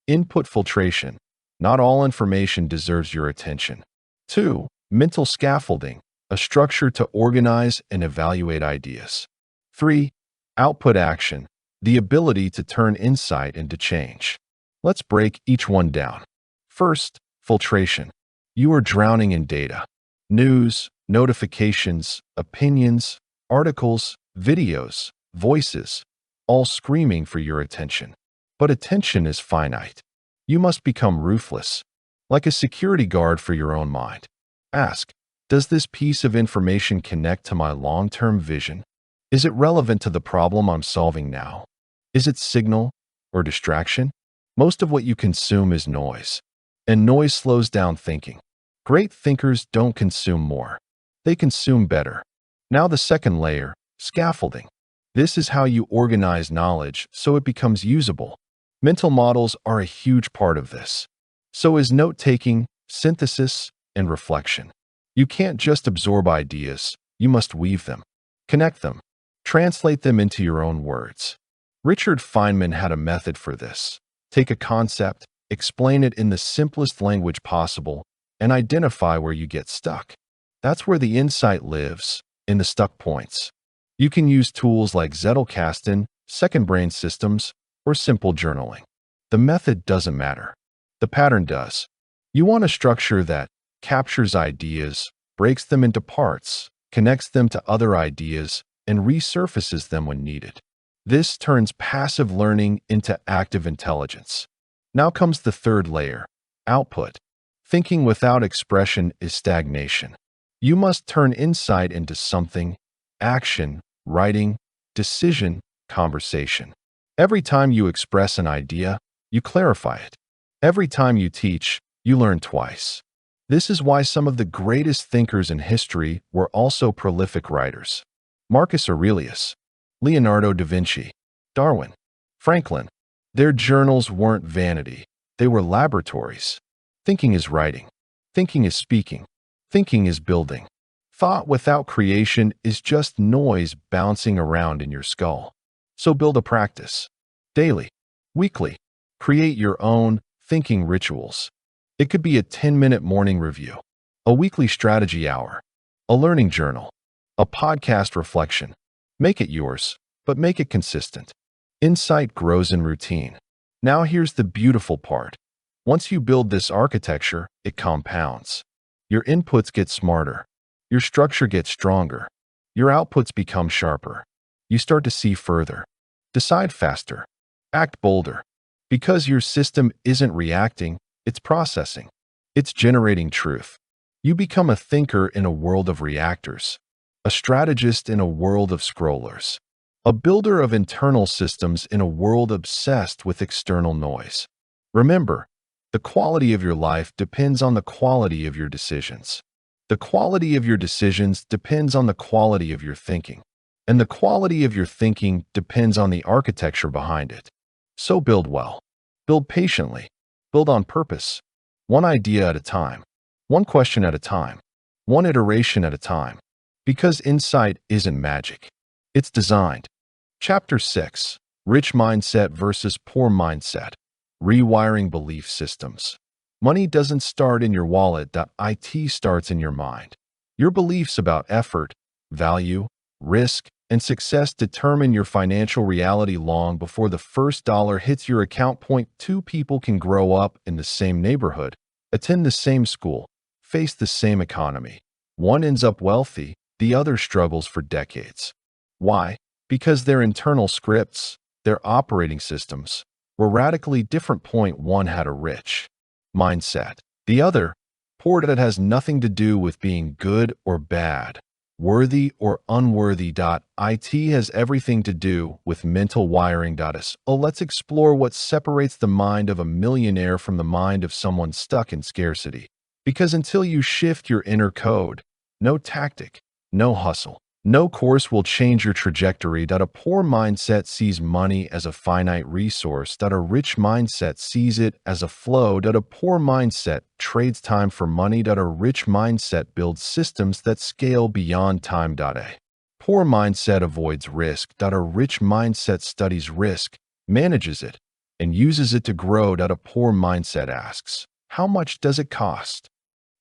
Input filtration. Not all information deserves your attention. 2. Mental scaffolding. A structure to organize and evaluate ideas. 3. Output action. The ability to turn insight into change. Let's break each one down. First, filtration. You are drowning in data. News, notifications, opinions, articles, videos, voices, all screaming for your attention. But attention is finite. You must become ruthless, like a security guard for your own mind. Ask, does this piece of information connect to my long-term vision? Is it relevant to the problem I'm solving now? Is it signal or distraction? Most of what you consume is noise, and noise slows down thinking. Great thinkers don't consume more. They consume better. Now the second layer, scaffolding. This is how you organize knowledge so it becomes usable. Mental models are a huge part of this. So is note-taking, synthesis, and reflection. You can't just absorb ideas. You must weave them, connect them, translate them into your own words. Richard Feynman had a method for this. Take a concept, explain it in the simplest language possible, and identify where you get stuck. That's where the insight lives, in the stuck points. You can use tools like Zettelkasten, second brain systems, or simple journaling. The method doesn't matter. The pattern does. You want a structure that captures ideas, breaks them into parts, connects them to other ideas, and resurfaces them when needed. This turns passive learning into active intelligence. Now comes the third layer, output. Thinking without expression is stagnation. You must turn insight into something, action, writing, decision, conversation. Every time you express an idea, you clarify it. Every time you teach, you learn twice. This is why some of the greatest thinkers in history were also prolific writers. Marcus Aurelius, Leonardo da Vinci, Darwin, Franklin. Their journals weren't vanity. They were laboratories. Thinking is writing. Thinking is speaking. Thinking is building. Thought without creation is just noise bouncing around in your skull. So build a practice. Daily, weekly, create your own thinking rituals. It could be a 10-minute morning review, a weekly strategy hour, a learning journal, a podcast reflection. Make it yours, but make it consistent. Insight grows in routine. Now here's the beautiful part. Once you build this architecture, it compounds. Your inputs get smarter. Your structure gets stronger. Your outputs become sharper. You start to see further. Decide faster. Act bolder. Because your system isn't reacting, it's processing. It's generating truth. You become a thinker in a world of reactors, a strategist in a world of scrollers, a builder of internal systems in a world obsessed with external noise. Remember, the quality of your life depends on the quality of your decisions. The quality of your decisions depends on the quality of your thinking. And the quality of your thinking depends on the architecture behind it. So build well. Build patiently. Build on purpose. One idea at a time. One question at a time. One iteration at a time. Because insight isn't magic. It's designed. Chapter 6. Rich Mindset versus Poor Mindset. Rewiring Belief Systems. Money doesn't start in your wallet. It starts in your mind. Your beliefs about effort, value, risk, and success determine your financial reality long before the first dollar hits your account. Point two: people can grow up in the same neighborhood, attend the same school, face the same economy. One ends up wealthy, the other struggles for decades. Why? Because their internal scripts, their operating systems, were radically different. Point one had a rich mindset. The other, poor. That has nothing to do with being good or bad, worthy or unworthy. It has everything to do with mental wiring. Let's explore what separates the mind of a millionaire from the mind of someone stuck in scarcity. Because until you shift your inner code, no tactic, no hustle, no course will change your trajectory. A poor mindset sees money as a finite resource. A rich mindset sees it as a flow. A poor mindset trades time for money. A rich mindset builds systems that scale beyond time. A poor mindset avoids risk. A rich mindset studies risk, manages it, and uses it to grow. A poor mindset asks, how much does it cost?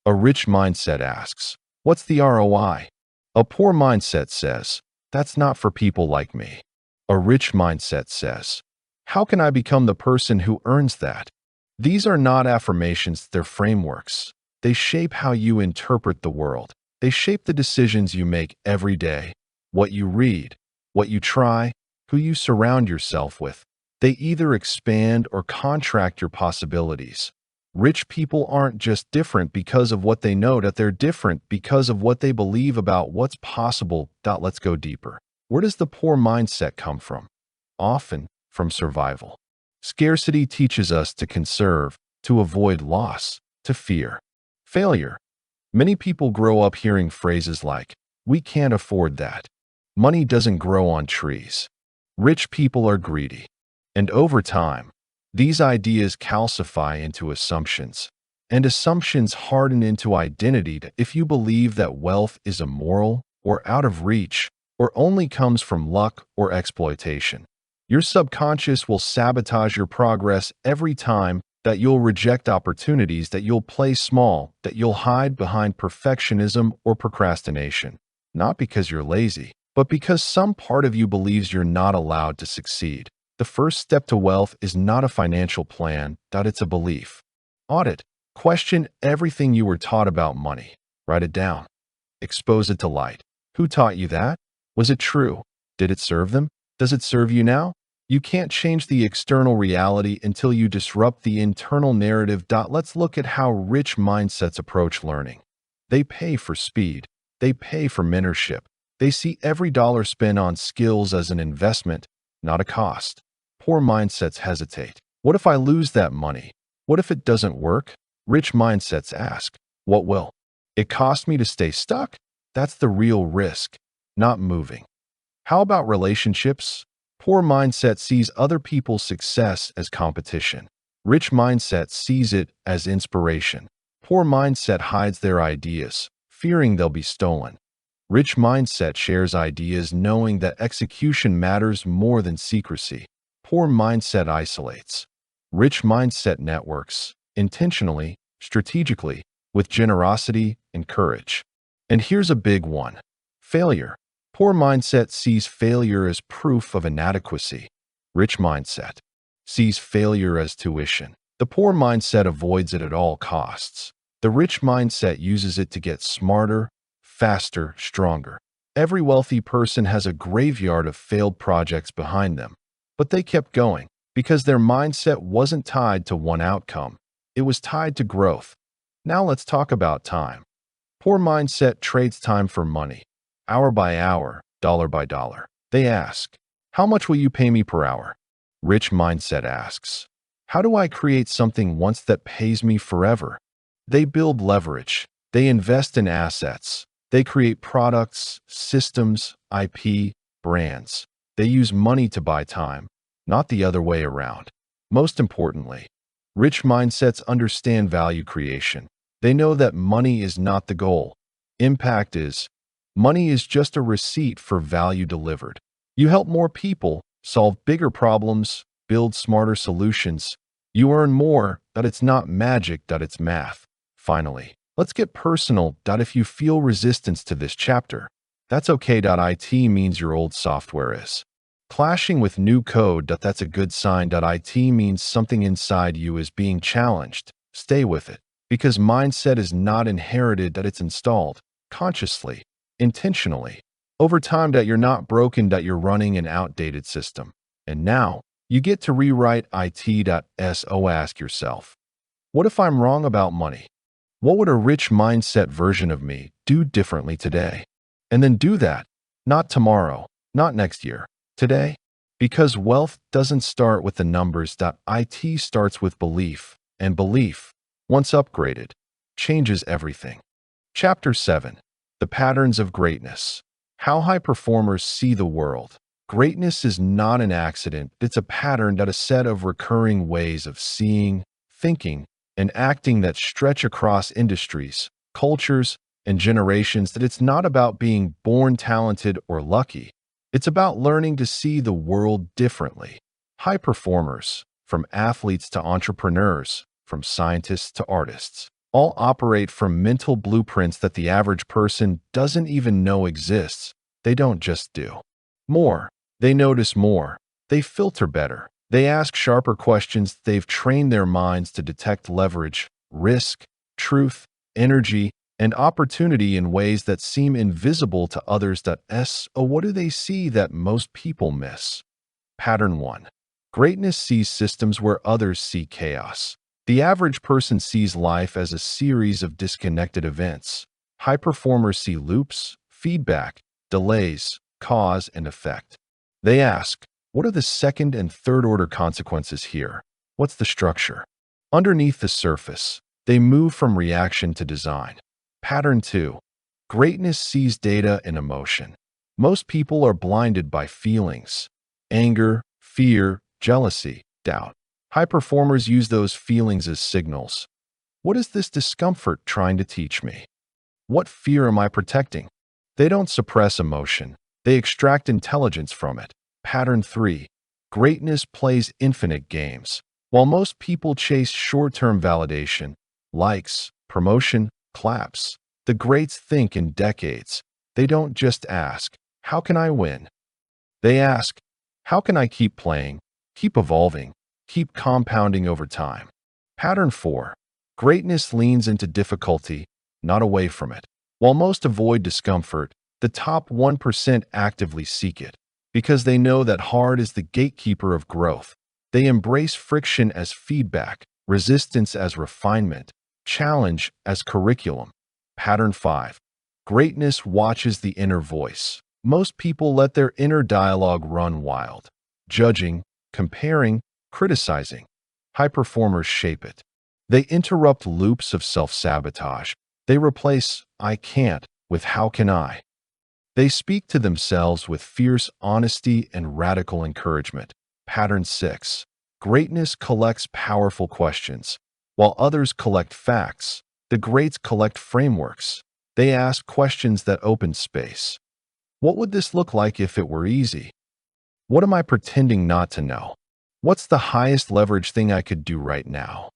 A rich mindset asks, what's the ROI? A poor mindset says, that's not for people like me. A rich mindset says, how can I become the person who earns that? These are not affirmations, they're frameworks. They shape how you interpret the world. They shape the decisions you make every day, what you read, what you try, who you surround yourself with. They either expand or contract your possibilities. Rich people aren't just different because of what they know, that they're different because of what they believe about what's possible. Let's go deeper. Where does the poor mindset come from? Often from survival. Scarcity teaches us to conserve, to avoid loss, to fear failure. Many people grow up hearing phrases like, we can't afford that. Money doesn't grow on trees. Rich people are greedy. And over time, these ideas calcify into assumptions, and assumptions harden into identity. If you believe that wealth is immoral or out of reach or only comes from luck or exploitation, your subconscious will sabotage your progress every time. That you'll reject opportunities, that you'll play small, that you'll hide behind perfectionism or procrastination. Not because you're lazy, but because some part of you believes you're not allowed to succeed. The first step to wealth is not a financial plan. It's a belief. Audit. Question everything you were taught about money. Write it down. Expose it to light. Who taught you that? Was it true? Did it serve them? Does it serve you now? You can't change the external reality until you disrupt the internal narrative. Let's look at how rich mindsets approach learning. They pay for speed. They pay for mentorship. They see every dollar spent on skills as an investment, not a cost. Poor mindsets hesitate. What if I lose that money? What if it doesn't work? Rich mindsets ask, what will it cost me to stay stuck? That's the real risk, not moving. How about relationships? Poor mindset sees other people's success as competition. Rich mindset sees it as inspiration. Poor mindset hides their ideas, fearing they'll be stolen. Rich mindset shares ideas knowing that execution matters more than secrecy. Poor mindset isolates. Rich mindset networks, intentionally, strategically, with generosity and courage. And here's a big one: failure. Poor mindset sees failure as proof of inadequacy. Rich mindset sees failure as tuition. The poor mindset avoids it at all costs. The rich mindset uses it to get smarter, faster, stronger. Every wealthy person has a graveyard of failed projects behind them, but they kept going because their mindset wasn't tied to one outcome. It was tied to growth. Now let's talk about time. Poor mindset trades time for money, hour by hour, dollar by dollar. They ask, "How much will you pay me per hour?" Rich mindset asks, "How do I create something once that pays me forever?" They build leverage. They invest in assets. They create products, systems, IP, brands. They use money to buy time, not the other way around. Most importantly, rich mindsets understand value creation. They know that money is not the goal. Impact is. Money is just a receipt for value delivered. You help more people, solve bigger problems, build smarter solutions. You earn more, that it's not magic, that it's math. Finally, let's get personal. If you feel resistance to this chapter, that's okay. It means your old software is clashing with new code. That's a good sign. It means something inside you is being challenged. Stay with it, because mindset is not inherited, that it's installed consciously, intentionally. Over time, that you're not broken, that you're running an outdated system. And now you get to rewrite it. So ask yourself, what if I'm wrong about money? What would a rich mindset version of me do differently today? And then do that, not tomorrow, not next year, today. Because wealth doesn't start with the numbers. It starts with belief, and belief, once upgraded, changes everything. Chapter 7. The Patterns of Greatness. How high performers see the world. Greatness is not an accident. It's a pattern, that a set of recurring ways of seeing, thinking, and acting that stretch across industries, cultures, and generations. That it's not about being born talented or lucky. It's about learning to see the world differently. High performers, from athletes to entrepreneurs, from scientists to artists, all operate from mental blueprints that the average person doesn't even know exists. They don't just do more. They notice more. They filter better. They ask sharper questions. They've trained their minds to detect leverage, risk, truth, energy, and opportunity in ways that seem invisible to others. What do they see that most people miss? Pattern 1. Greatness sees systems where others see chaos. The average person sees life as a series of disconnected events. High performers see loops, feedback, delays, cause and effect. They ask, what are the second and third order consequences here? What's the structure? Underneath the surface, they move from reaction to design. Pattern 2. Greatness sees data and emotion. Most people are blinded by feelings: anger, fear, jealousy, doubt. High performers use those feelings as signals. What is this discomfort trying to teach me? What fear am I protecting? They don't suppress emotion. They extract intelligence from it. Pattern 3. Greatness plays infinite games. While most people chase short-term validation, likes, promotion, claps, the greats think in decades. They don't just ask, how can I win? They ask, how can I keep playing, keep evolving, keep compounding over time? Pattern 4. Greatness leans into difficulty, not away from it. While most avoid discomfort, the top 1% actively seek it, because they know that hard is the gatekeeper of growth. They embrace friction as feedback, resistance as refinement, challenge as curriculum. Pattern 5. Greatness watches the inner voice. Most people let their inner dialogue run wild, judging, comparing, criticizing. High performers shape it. They interrupt loops of self-sabotage. They replace "I can't" with "how can I?" They speak to themselves with fierce honesty and radical encouragement. Pattern 6. Greatness collects powerful questions. While others collect facts, the greats collect frameworks. They ask questions that open space. What would this look like if it were easy? What am I pretending not to know? What's the highest leverage thing I could do right now?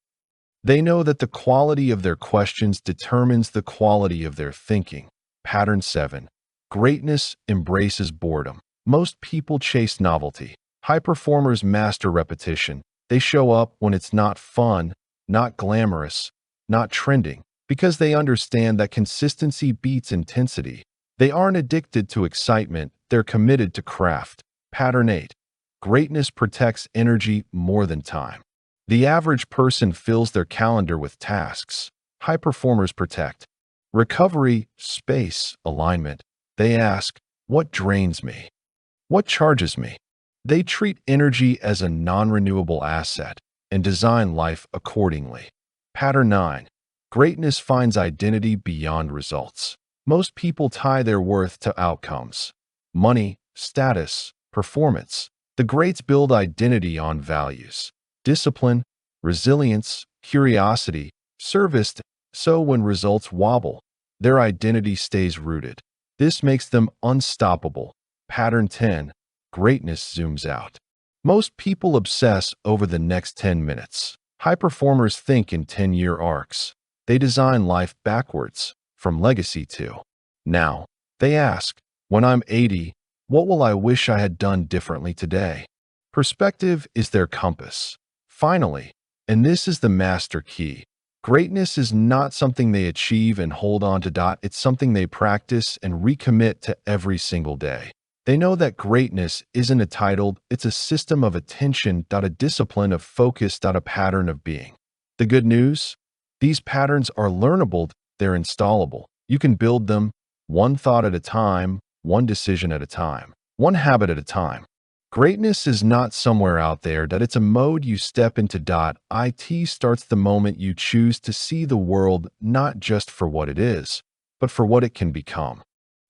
They know that the quality of their questions determines the quality of their thinking. Pattern 7. Greatness embraces boredom. Most people chase novelty. High performers master repetition. They show up when it's not fun, not glamorous, not trending, because they understand that consistency beats intensity. They aren't addicted to excitement, they're committed to craft. Pattern 8. Greatness protects energy more than time. The average person fills their calendar with tasks. High performers protect recovery, space, alignment. They ask, what drains me? What charges me? They treat energy as a non-renewable asset and design life accordingly. Pattern 9. Greatness finds identity beyond results. Most people tie their worth to outcomes. Money, status, performance. The greats build identity on values. Discipline, resilience, curiosity, service. So when results wobble, their identity stays rooted. This makes them unstoppable. Pattern 10. Greatness zooms out. Most people obsess over the next 10 minutes. High performers think in 10-year arcs. They design life backwards, from legacy to now. They ask, when I'm 80, what will I wish I had done differently today? Perspective is their compass. Finally, and this is the master key, greatness is not something they achieve and hold on to. It's something they practice and recommit to every single day. They know that greatness isn't a title, it's a system of attention, a discipline of focus, a pattern of being. The good news? These patterns are learnable, they're installable. You can build them one thought at a time, one decision at a time, one habit at a time. Greatness is not somewhere out there, that it's a mode you step into. It starts the moment you choose to see the world not just for what it is, but for what it can become.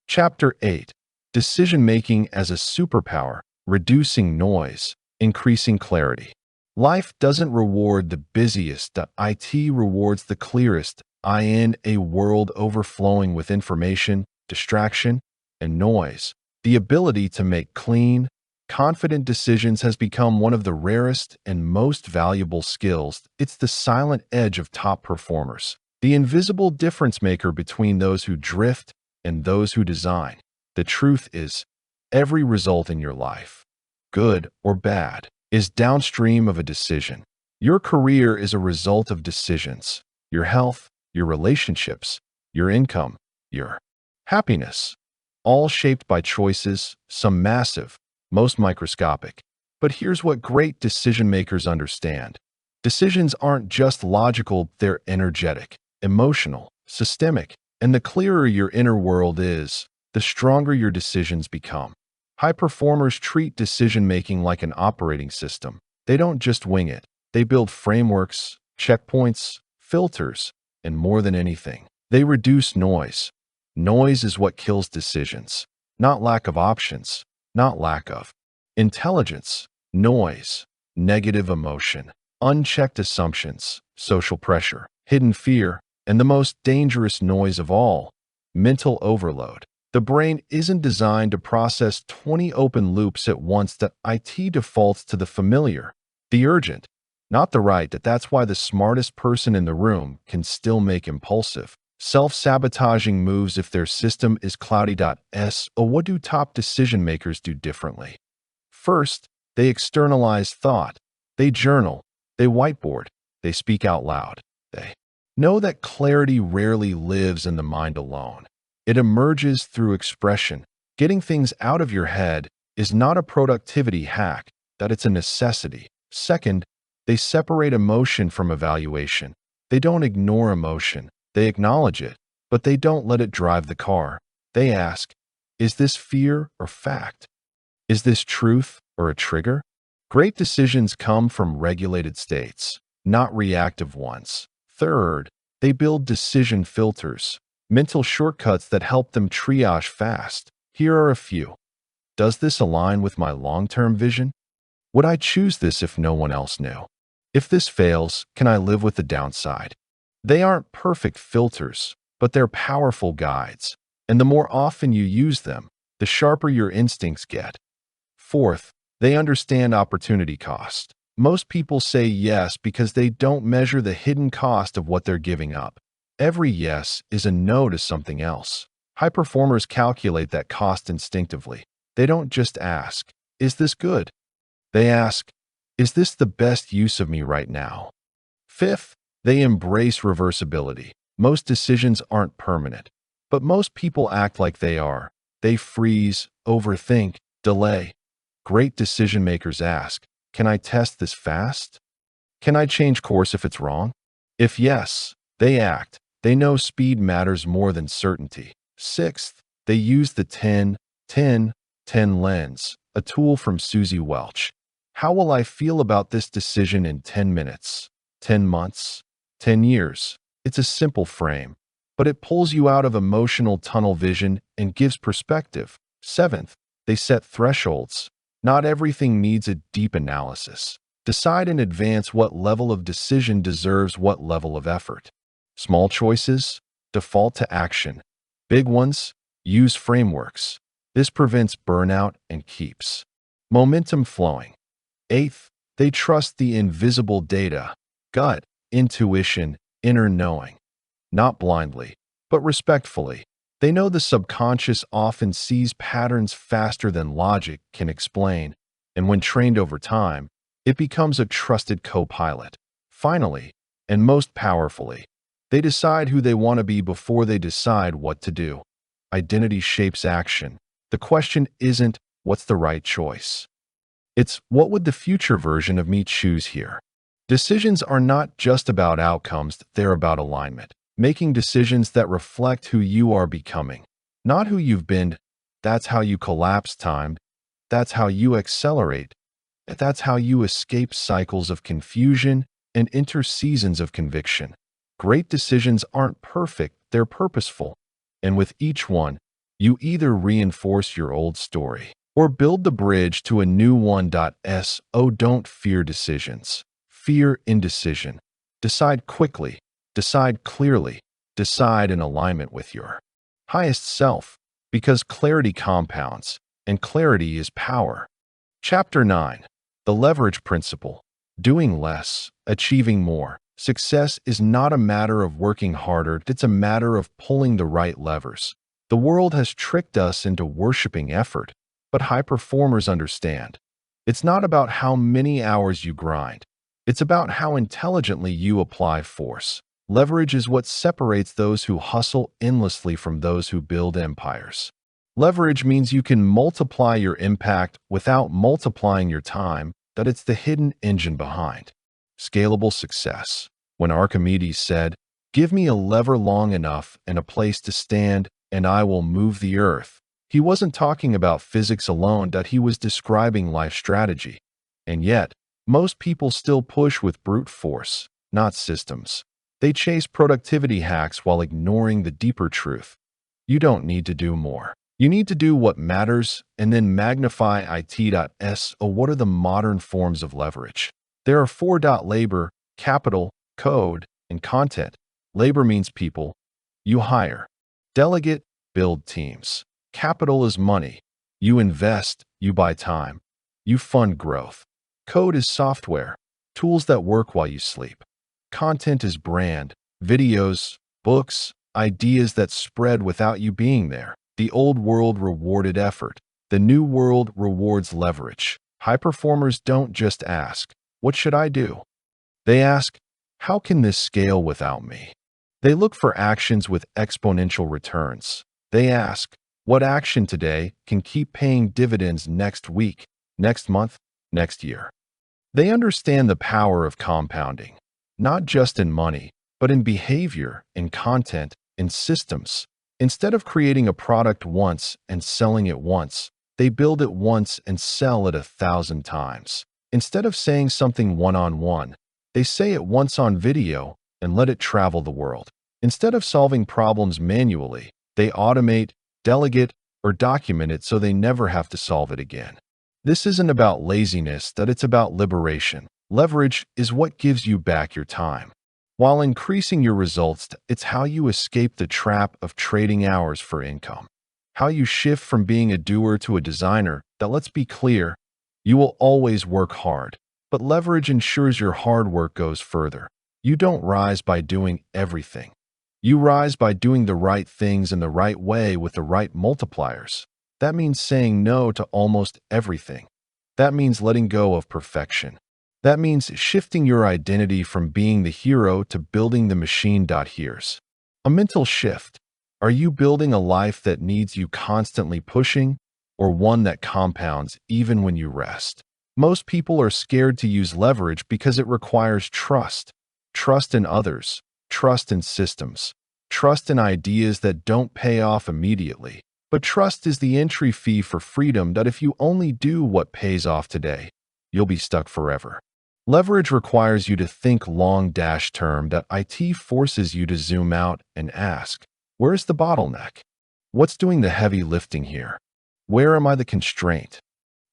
Chapter 8. Decision-making as a superpower, reducing noise, increasing clarity. Life doesn't reward the busiest, it rewards the clearest. In a world overflowing with information, distraction, and noise, the ability to make clean, confident decisions has become one of the rarest and most valuable skills. It's the silent edge of top performers, the invisible difference maker between those who drift and those who design. The truth is, every result in your life, good or bad, is downstream of a decision. Your career is a result of decisions. Your health, your relationships, your income, your happiness, all shaped by choices, some massive, most microscopic. But here's what great decision makers understand. Decisions aren't just logical, they're energetic, emotional, systemic, and the clearer your inner world is, the stronger your decisions become. High performers treat decision-making like an operating system. They don't just wing it. They build frameworks, checkpoints, filters, and more than anything, they reduce noise. Noise is what kills decisions, not lack of options, not lack of intelligence. Noise, negative emotion, unchecked assumptions, social pressure, hidden fear, and the most dangerous noise of all, mental overload. The brain isn't designed to process 20 open loops at once. It defaults to the familiar, the urgent, not the right. That's why the smartest person in the room can still make impulsive, self-sabotaging moves if their system is cloudy. What do top decision makers do differently? First, they externalize thought. They journal, they whiteboard, they speak out loud. They know that clarity rarely lives in the mind alone. It emerges through expression. Getting things out of your head is not a productivity hack, that it's a necessity. Second, they separate emotion from evaluation. They don't ignore emotion. They acknowledge it, but they don't let it drive the car. They ask, is this fear or fact? Is this truth or a trigger? Great decisions come from regulated states, not reactive ones. Third, they build decision filters, mental shortcuts that help them triage fast. Here are a few. Does this align with my long-term vision? Would I choose this if no one else knew? If this fails, can I live with the downside? They aren't perfect filters, but they're powerful guides. And the more often you use them, the sharper your instincts get. Fourth, they understand opportunity cost. Most people say yes because they don't measure the hidden cost of what they're giving up. Every yes is a no to something else. High performers calculate that cost instinctively. They don't just ask, "Is this good?" They ask, "Is this the best use of me right now?" Fifth, they embrace reversibility. Most decisions aren't permanent, but most people act like they are. They freeze, overthink, delay. Great decision makers ask, "Can I test this fast? Can I change course if it's wrong?" If yes, they act. They know speed matters more than certainty. Sixth, they use the 10-10-10 lens, a tool from Susie Welch. How will I feel about this decision in 10 minutes, 10 months, 10 years? It's a simple frame, but it pulls you out of emotional tunnel vision and gives perspective. Seventh, they set thresholds. Not everything needs a deep analysis. Decide in advance what level of decision deserves what level of effort. Small choices, default to action. Big ones, use frameworks. This prevents burnout and keeps momentum flowing. Eighth, they trust the invisible data, gut, intuition, inner knowing. Not blindly, but respectfully. They know the subconscious often sees patterns faster than logic can explain, and when trained over time, it becomes a trusted co-pilot. Finally, and most powerfully, they decide who they want to be before they decide what to do. Identity shapes action. The question isn't, what's the right choice? It's, what would the future version of me choose here? Decisions are not just about outcomes, they're about alignment. Making decisions that reflect who you are becoming, not who you've been. That's how you collapse time. That's how you accelerate. That's how you escape cycles of confusion and enter seasons of conviction. Great decisions aren't perfect, they're purposeful. And with each one, you either reinforce your old story or build the bridge to a new one. So don't fear decisions. Fear indecision. Decide quickly. Decide clearly. Decide in alignment with your highest self, because clarity compounds, and clarity is power. Chapter 9. The Leverage Principle. Doing less, achieving more. Success is not a matter of working harder, it's a matter of pulling the right levers. The world has tricked us into worshiping effort, but high performers understand. It's not about how many hours you grind. It's about how intelligently you apply force. Leverage is what separates those who hustle endlessly from those who build empires. Leverage means you can multiply your impact without multiplying your time, that it's the hidden engine behind scalable success. When Archimedes said, "Give me a lever long enough and a place to stand, and I will move the earth," he wasn't talking about physics alone, that he was describing life strategy. And yet, most people still push with brute force, not systems. They chase productivity hacks while ignoring the deeper truth. You don't need to do more. You need to do what matters and then magnify it. So what are the modern forms of leverage? There are four. Labor, capital, code, and content. Labor means people. You hire. Delegate, build teams. Capital is money. You invest, you buy time. You fund growth. Code is software, tools that work while you sleep. Content is brand, videos, books, ideas that spread without you being there. The old world rewarded effort. The new world rewards leverage. High performers don't just ask, "What should I do?" They ask, "How can this scale without me?" They look for actions with exponential returns. They ask, "What action today can keep paying dividends next week, next month, next year?" They understand the power of compounding, not just in money, but in behavior, in content, in systems. Instead of creating a product once and selling it once, they build it once and sell it 1,000 times. Instead of saying something one-on-one, they say it once on video and let it travel the world. Instead of solving problems manually, they automate, delegate, or document it so they never have to solve it again. This isn't about laziness, that it's about liberation. Leverage is what gives you back your time. While increasing your results, it's how you escape the trap of trading hours for income. How you shift from being a doer to a designer. That, let's be clear, you will always work hard, but leverage ensures your hard work goes further. You don't rise by doing everything. You rise by doing the right things in the right way with the right multipliers. That means saying no to almost everything. That means letting go of perfection. That means shifting your identity from being the hero to building the machine. Here's a mental shift. Are you building a life that needs you constantly pushing, or one that compounds even when you rest? Most people are scared to use leverage because it requires trust. Trust in others, trust in systems, trust in ideas that don't pay off immediately. But trust is the entry fee for freedom. That if you only do what pays off today, you'll be stuck forever. Leverage requires you to think long-term. That IT forces you to zoom out and ask, where's the bottleneck? What's doing the heavy lifting here? Where am I the constraint?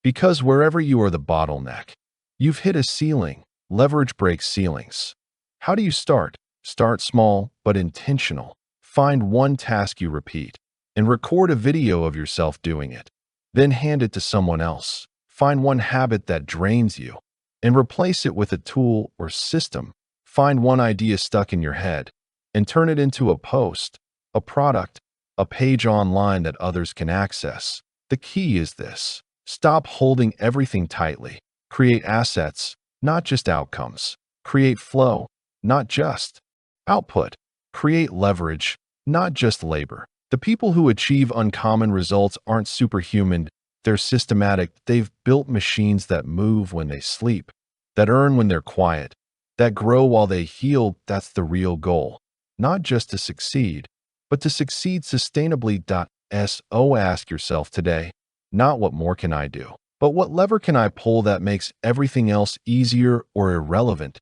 Because wherever you are the bottleneck, you've hit a ceiling. Leverage breaks ceilings. How do you start? Start small, but intentional. Find one task you repeat and record a video of yourself doing it. Then hand it to someone else. Find one habit that drains you and replace it with a tool or system. Find one idea stuck in your head and turn it into a post, a product, a page online that others can access. The key is this: stop holding everything tightly. Create assets, not just outcomes. Create flow, not just output. Create leverage, not just labor. The people who achieve uncommon results aren't superhuman. They're systematic. They've built machines that move when they sleep, that earn when they're quiet, that grow while they heal. That's the real goal. Not just to succeed, but to succeed sustainably. So ask yourself today, not what more can I do, but what lever can I pull that makes everything else easier or irrelevant?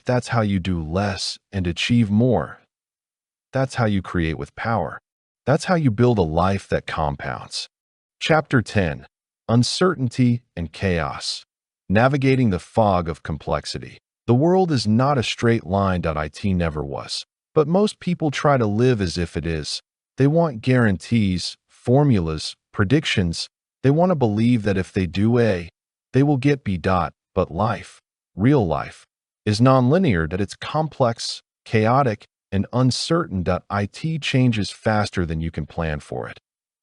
That's how you do less and achieve more. That's how you create with power. That's how you build a life that compounds. Chapter 10: Uncertainty and Chaos. Navigating the fog of complexity. The world is not a straight line. It never was. But most people try to live as if it is. They want guarantees, formulas, predictions. They want to believe that if they do A, they will get B. But life, real life, is nonlinear. That it's complex, chaotic, and uncertain. It changes faster than you can plan for it.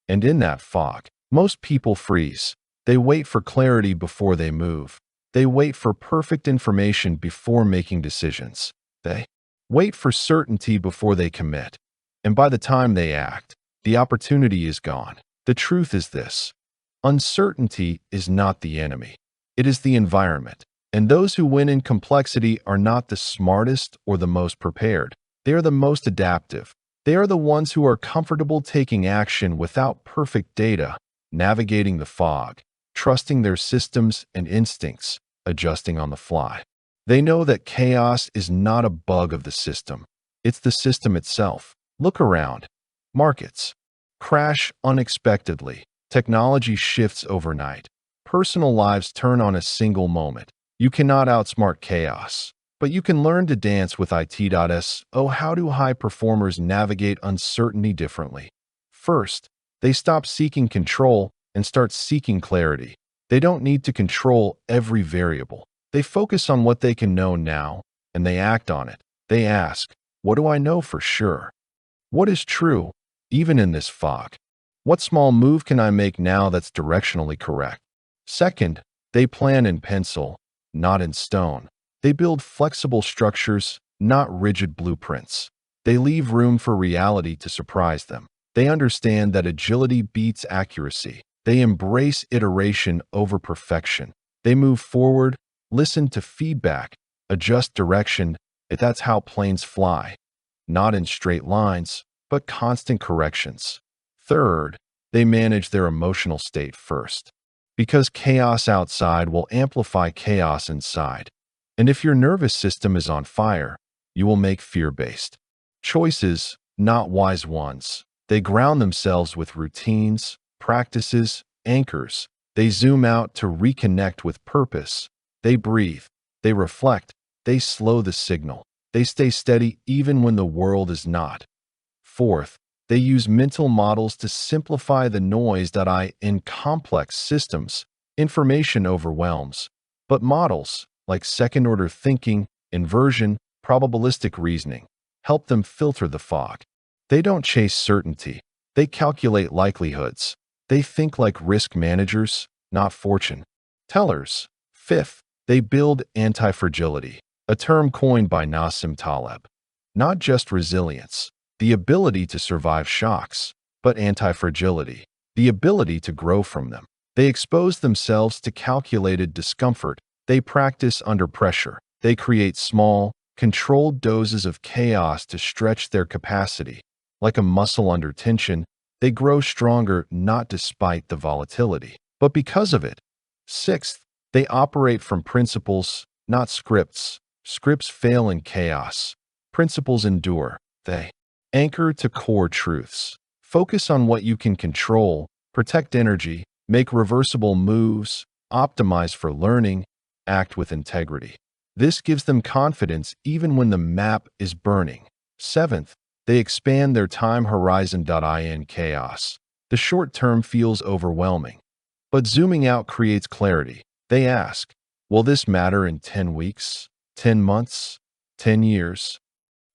And in that fog, most people freeze. They wait for clarity before they move. They wait for perfect information before making decisions. They wait for certainty before they commit. And by the time they act, the opportunity is gone. The truth is this: uncertainty is not the enemy. It is the environment. And those who win in complexity are not the smartest or the most prepared. They are the most adaptive. They are the ones who are comfortable taking action without perfect data, navigating the fog, trusting their systems and instincts, adjusting on the fly. They know that chaos is not a bug of the system. It's the system itself. Look around. Markets crash unexpectedly. Technology shifts overnight. Personal lives turn on a single moment. You cannot outsmart chaos, but you can learn to dance with it. How do high performers navigate uncertainty differently? First, they stop seeking control and start seeking clarity. They don't need to control every variable. They focus on what they can know now, and they act on it. They ask, what do I know for sure? What is true, even in this fog? What small move can I make now that's directionally correct? Second, they plan in pencil, not in stone. They build flexible structures, not rigid blueprints. They leave room for reality to surprise them. They understand that agility beats accuracy. They embrace iteration over perfection. They move forward, listen to feedback, adjust direction. That's how planes fly. Not in straight lines, but constant corrections. Third, they manage their emotional state first. Because chaos outside will amplify chaos inside. And if your nervous system is on fire, you will make fear-based choices, not wise ones. They ground themselves with routines, practices, anchors. They zoom out to reconnect with purpose. They breathe. They reflect. They slow the signal. They stay steady even when the world is not. Fourth, they use mental models to simplify the noise in complex systems. Information overwhelms. But models, like second-order thinking, inversion, probabilistic reasoning, help them filter the fog. They don't chase certainty. They calculate likelihoods. They think like risk managers, not fortune tellers. Fifth, they build anti-fragility, a term coined by Nassim Taleb. Not just resilience, the ability to survive shocks, but anti-fragility, the ability to grow from them. They expose themselves to calculated discomfort. They practice under pressure. They create small, controlled doses of chaos to stretch their capacity. Like a muscle under tension, they grow stronger not despite the volatility, but because of it. Sixth, they operate from principles, not scripts. Scripts fail in chaos. Principles endure. They anchor to core truths. Focus on what you can control, protect energy, make reversible moves, optimize for learning, act with integrity. This gives them confidence even when the map is burning. Seventh, they expand their time horizon. In chaos, the short term feels overwhelming, but zooming out creates clarity. They ask, will this matter in 10 weeks, 10 months, 10 years?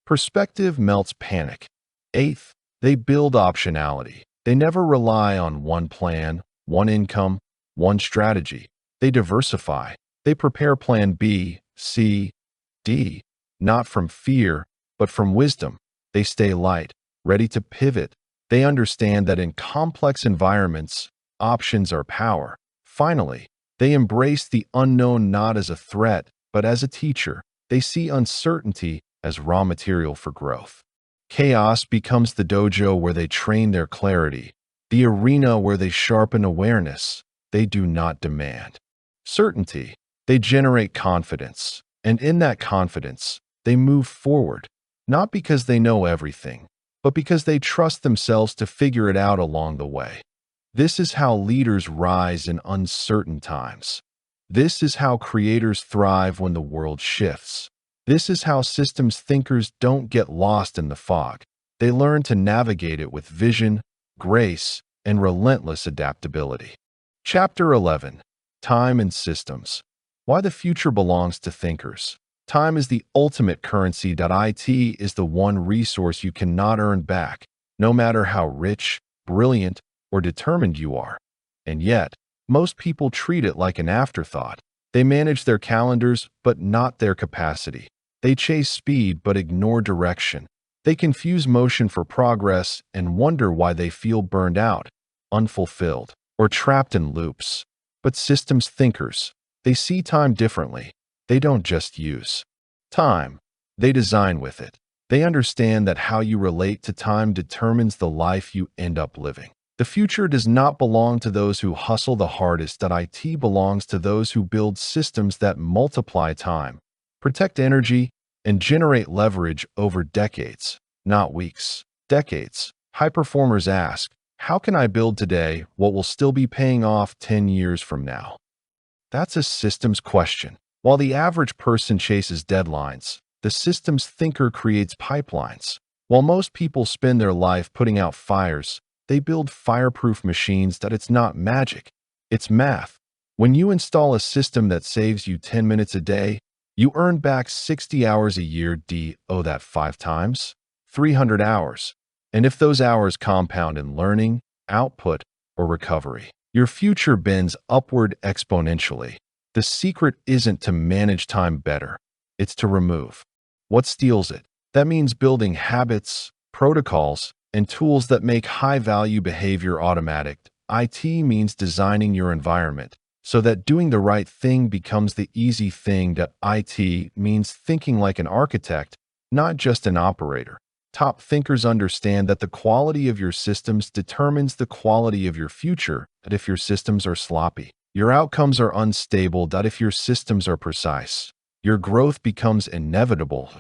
Perspective melts panic. Eighth, they build optionality. They never rely on one plan, one income, one strategy. They diversify. They prepare plan B, C, D, not from fear, but from wisdom. They stay light, ready to pivot. They understand that in complex environments, options are power. Finally, they embrace the unknown not as a threat, but as a teacher. They see uncertainty as raw material for growth. Chaos becomes the dojo where they train their clarity, the arena where they sharpen awareness. They do not demand certainty. They generate confidence, and in that confidence, they move forward, not because they know everything, but because they trust themselves to figure it out along the way. This is how leaders rise in uncertain times. This is how creators thrive when the world shifts. This is how systems thinkers don't get lost in the fog. They learn to navigate it with vision, grace, and relentless adaptability. Chapter 11. Time and Systems. Why the future belongs to thinkers. Time is the ultimate currency. It is the one resource you cannot earn back, no matter how rich, brilliant, or determined you are. And yet, most people treat it like an afterthought. They manage their calendars, but not their capacity. They chase speed, but ignore direction. They confuse motion for progress and wonder why they feel burned out, unfulfilled, or trapped in loops. But systems thinkers, they see time differently. They don't just use time, they design with it. They understand that how you relate to time determines the life you end up living. The future does not belong to those who hustle the hardest. It belongs to those who build systems that multiply time, protect energy, and generate leverage over decades, not weeks, decades. High performers ask, how can I build today what will still be paying off 10 years from now? That's a systems question. While the average person chases deadlines, the systems thinker creates pipelines. While most people spend their life putting out fires, they build fireproof machines. It's not magic, it's math. When you install a system that saves you 10 minutes a day, you earn back 60 hours a year. That 5 times? 300 hours. And if those hours compound in learning, output, or recovery, your future bends upward exponentially. The secret isn't to manage time better, it's to remove what steals it. That means building habits, protocols, and tools that make high-value behavior automatic. IT means designing your environment so that doing the right thing becomes the easy thing. IT means thinking like an architect, not just an operator. Top thinkers understand that the quality of your systems determines the quality of your future. That if your systems are sloppy, your outcomes are unstable. If your systems are precise, your growth becomes inevitable.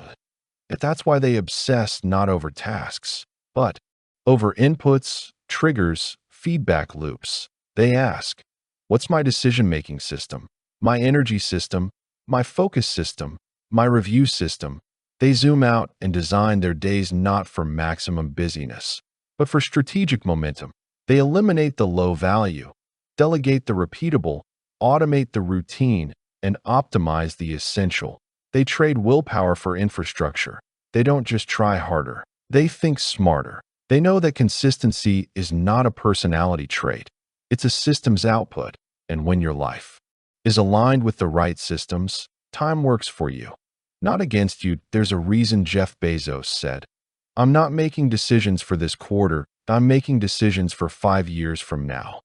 That's why they obsess not over tasks, but over inputs, triggers, feedback loops. They ask, what's my decision-making system? My energy system? My focus system? My review system? They zoom out and design their days not for maximum busyness, but for strategic momentum. They eliminate the low value, delegate the repeatable, automate the routine, and optimize the essential. They trade willpower for infrastructure. They don't just try harder. They think smarter. They know that consistency is not a personality trait. It's a systems output. And when your life is aligned with the right systems, time works for you, not against you. There's a reason Jeff Bezos said, I'm not making decisions for this quarter. I'm making decisions for 5 years from now.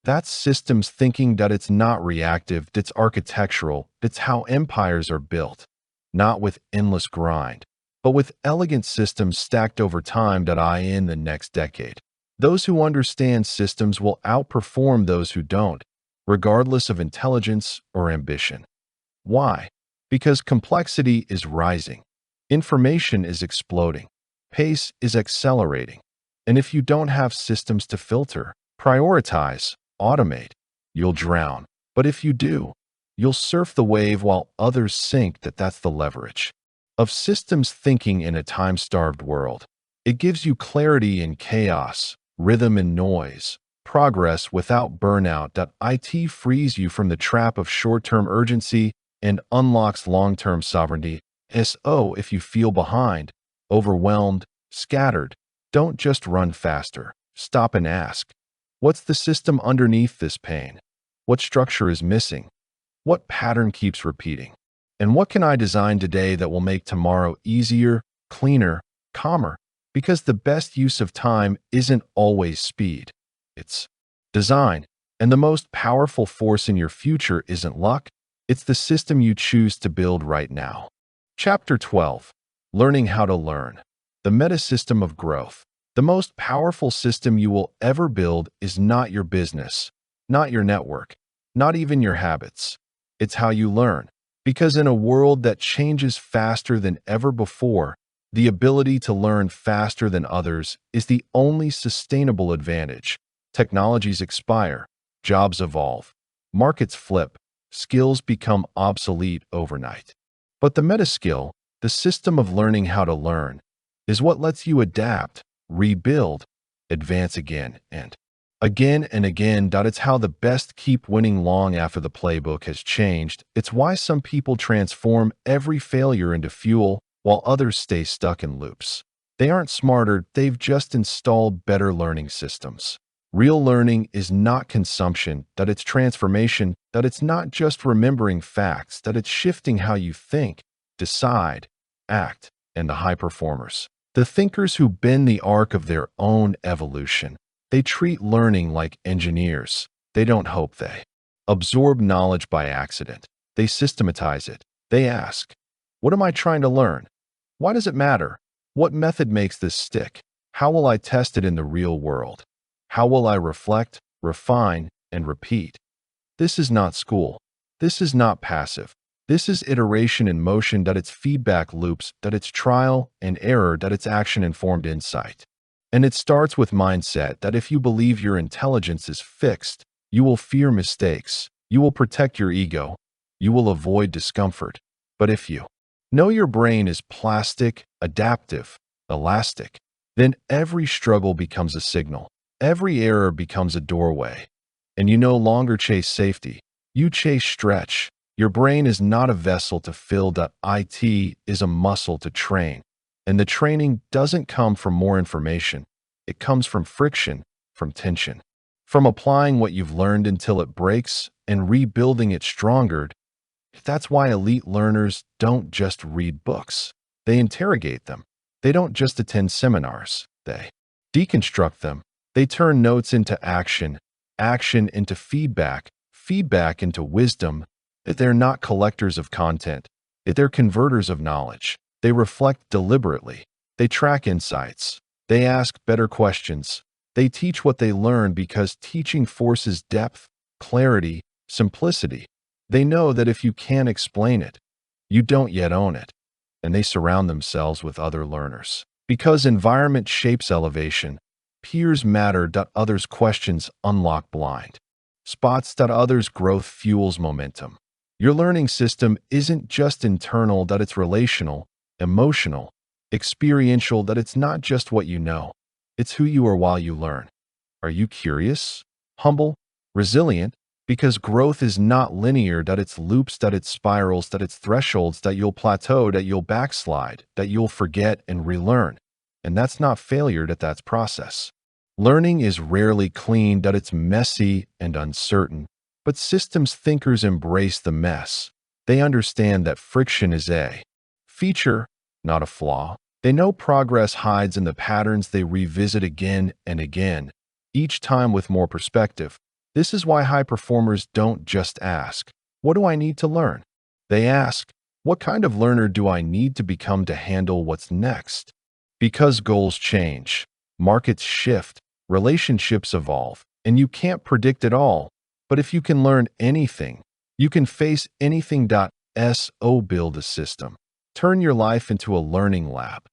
That's systems thinking. That it's not reactive, it's architectural. It's how empires are built, not with endless grind, but with elegant systems stacked over time. In the next decade, those who understand systems will outperform those who don't, regardless of intelligence or ambition. Why? Because complexity is rising, information is exploding, pace is accelerating. And if you don't have systems to filter, prioritize, automate, you'll drown. But if you do, you'll surf the wave while others sink. That's the leverage of systems thinking in a time-starved world. It gives you clarity in chaos, rhythm in noise, progress without burnout. It frees you from the trap of short-term urgency and unlocks long-term sovereignty. So if you feel behind, overwhelmed, scattered, don't just run faster. Stop and ask, what's the system underneath this pain? What structure is missing? What pattern keeps repeating? And what can I design today that will make tomorrow easier, cleaner, calmer? Because the best use of time isn't always speed. It's design. And the most powerful force in your future isn't luck. It's the system you choose to build right now. Chapter 12. Learning how to learn. The meta-system of growth. The most powerful system you will ever build is not your business, not your network, not even your habits. It's how you learn. Because in a world that changes faster than ever before, the ability to learn faster than others is the only sustainable advantage. Technologies expire, jobs evolve, markets flip, skills become obsolete overnight. But the meta-skill, the system of learning how to learn, is what lets you adapt, rebuild, advance again and again and again. It's how the best keep winning long after the playbook has changed. It's why some people transform every failure into fuel while others stay stuck in loops. They aren't smarter, they've just installed better learning systems. Real learning is not consumption, it's transformation, it's not just remembering facts, it's shifting how you think, decide, act. And the high performers, the thinkers who bend the arc of their own evolution, they treat learning like engineers. They don't hope, they absorb knowledge by accident. They systematize it. They ask, what am I trying to learn? Why does it matter? What method makes this stick? How will I test it in the real world? How will I reflect, refine, and repeat? This is not school. This is not passive. This is iteration in motion. It's feedback loops. It's trial and error. It's action-informed insight. And it starts with mindset. If you believe your intelligence is fixed, you will fear mistakes. You will protect your ego. You will avoid discomfort. But if you know your brain is plastic, adaptive, elastic, then every struggle becomes a signal. Every error becomes a doorway. And you no longer chase safety. You chase stretch. Your brain is not a vessel to fill. It is a muscle to train. And the training doesn't come from more information. It comes from friction, from tension, from applying what you've learned until it breaks and rebuilding it stronger. That's why elite learners don't just read books. They interrogate them. They don't just attend seminars. They deconstruct them. They turn notes into action, action into feedback, feedback into wisdom. They're not collectors of content. They're converters of knowledge. They reflect deliberately. They track insights. They ask better questions. They teach what they learn because teaching forces depth, clarity, simplicity. They know that if you can't explain it, you don't yet own it. And they surround themselves with other learners. Because environment shapes elevation. Peers matter. Others' questions unlock blind spots. Others' growth fuels momentum. Your learning system isn't just internal. It's relational, emotional, experiential. It's not just what you know. It's who you are while you learn. Are you curious, humble, resilient? Because growth is not linear. It's loops. It's spirals. It's thresholds. You'll plateau. You'll backslide. You'll forget and relearn. And that's not failure. That's process. Learning is rarely clean. It's messy and uncertain. But systems thinkers embrace the mess. They understand that friction is a feature, not a flaw. They know progress hides in the patterns they revisit again and again, each time with more perspective. This is why high performers don't just ask, "What do I need to learn?" They ask, "What kind of learner do I need to become to handle what's next?" Because goals change, markets shift, relationships evolve, and you can't predict it all. But if you can learn anything, you can face anything. So build a system. Turn your life into a learning lab,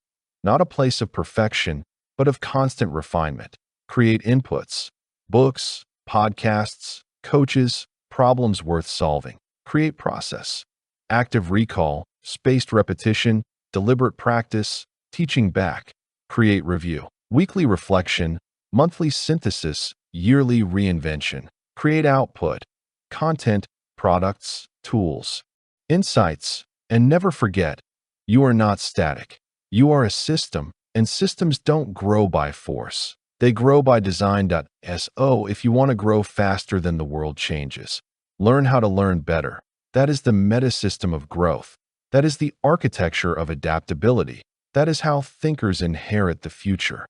not a place of perfection, but of constant refinement. Create inputs, books, podcasts, coaches, problems worth solving. Create process, active recall, spaced repetition, deliberate practice, teaching back. Create review, weekly reflection, monthly synthesis, yearly reinvention. Create output, content, products, tools, insights, and never forget, you are not static. You are a system, and systems don't grow by force. They grow by design. So if you want to grow faster than the world changes, learn how to learn better. That is the meta system of growth. That is the architecture of adaptability. That is how thinkers inherit the future.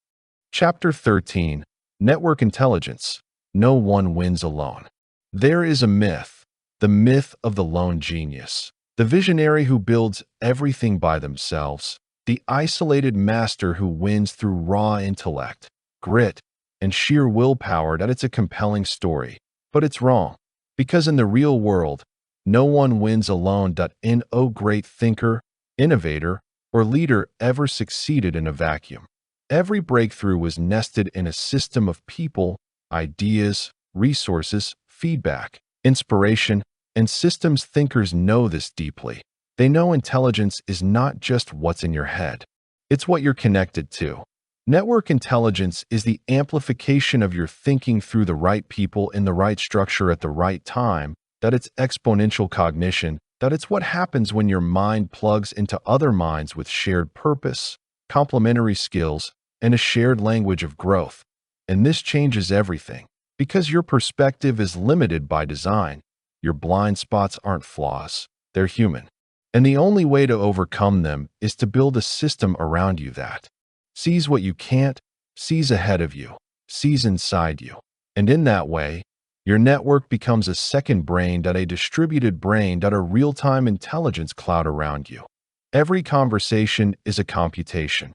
Chapter 13, Network Intelligence. No one wins alone. There is a myth, the myth of the lone genius, the visionary who builds everything by themselves, the isolated master who wins through raw intellect, grit, and sheer willpower. It's a compelling story, but it's wrong. Because in the real world, no one wins alone. No great thinker, innovator, or leader ever succeeded in a vacuum. Every breakthrough was nested in a system of people, ideas, resources, feedback, inspiration, and systems thinkers know this deeply. They know intelligence is not just what's in your head. It's what you're connected to. Network intelligence is the amplification of your thinking through the right people in the right structure at the right time. It's exponential cognition. It's what happens when your mind plugs into other minds with shared purpose, complementary skills, and a shared language of growth. And this changes everything. Because your perspective is limited by design, your blind spots aren't flaws, they're human. And the only way to overcome them is to build a system around you that sees what you can't, sees ahead of you, sees inside you. And in that way, your network becomes a second brain. A distributed brain. A real-time intelligence cloud around you. Every conversation is a computation.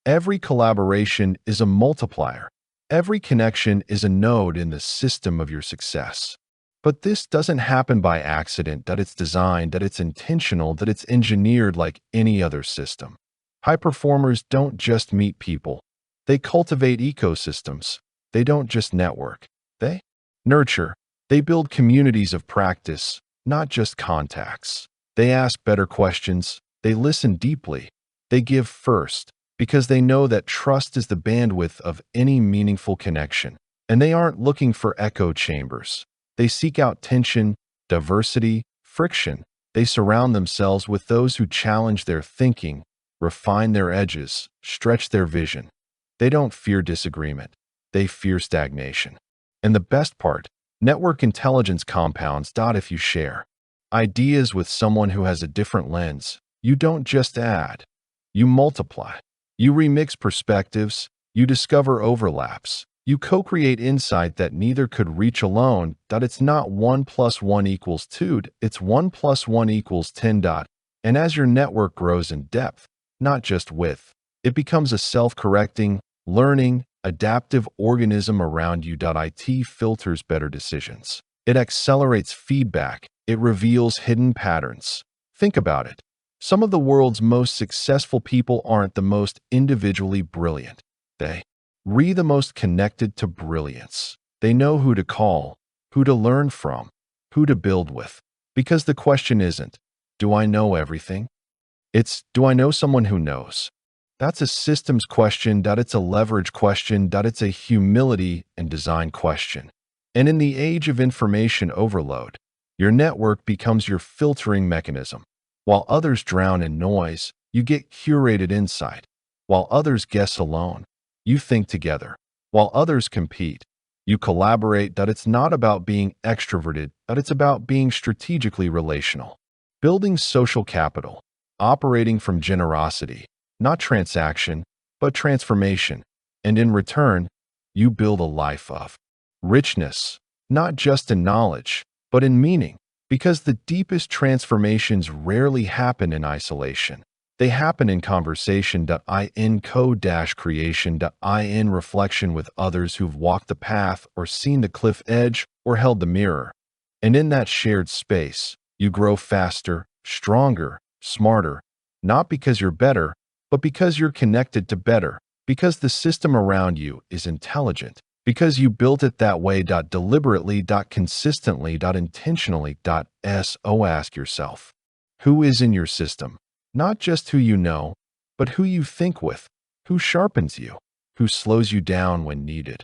Every collaboration is a multiplier. Every connection is a node in the system of your success. But this doesn't happen by accident. It's designed. It's intentional. It's engineered like any other system. High performers don't just meet people. They cultivate ecosystems. They don't just network. They nurture. They build communities of practice, not just contacts. They ask better questions. They listen deeply. They give first, because they know that trust is the bandwidth of any meaningful connection. And they aren't looking for echo chambers. They seek out tension, diversity, friction. They surround themselves with those who challenge their thinking, refine their edges, stretch their vision. They don't fear disagreement. They fear stagnation. And the best part, network intelligence compounds. If you share ideas with someone who has a different lens, you don't just add, you multiply. You remix perspectives, you discover overlaps, you co-create insight that neither could reach alone. It's not 1 + 1 = 2, it's 1 + 1 = 10. And as your network grows in depth, not just width, it becomes a self-correcting, learning, adaptive organism around you. It filters better decisions. It accelerates feedback. It reveals hidden patterns. Think about it. Some of the world's most successful people aren't the most individually brilliant. They the most connected to brilliance. They know who to call, who to learn from, who to build with. Because the question isn't, do I know everything? It's, do I know someone who knows? That's a systems question, it's a leverage question, it's a humility and design question. And in the age of information overload, your network becomes your filtering mechanism. While others drown in noise, you get curated insight. While others guess alone, you think together. While others compete, you collaborate. It's not about being extroverted, it's about being strategically relational. Building social capital, operating from generosity, not transaction, but transformation. And in return, you build a life of richness, not just in knowledge, but in meaning. Because the deepest transformations rarely happen in isolation. They happen in conversation, in co-creation, in reflection with others who've walked the path or seen the cliff edge or held the mirror. And in that shared space, you grow faster, stronger, smarter, not because you're better, but because you're connected to better, because the system around you is intelligent, because you built it that way, deliberately, consistently, intentionally. So ask yourself, who is in your system? Not just who you know, but who you think with, who sharpens you, who slows you down when needed,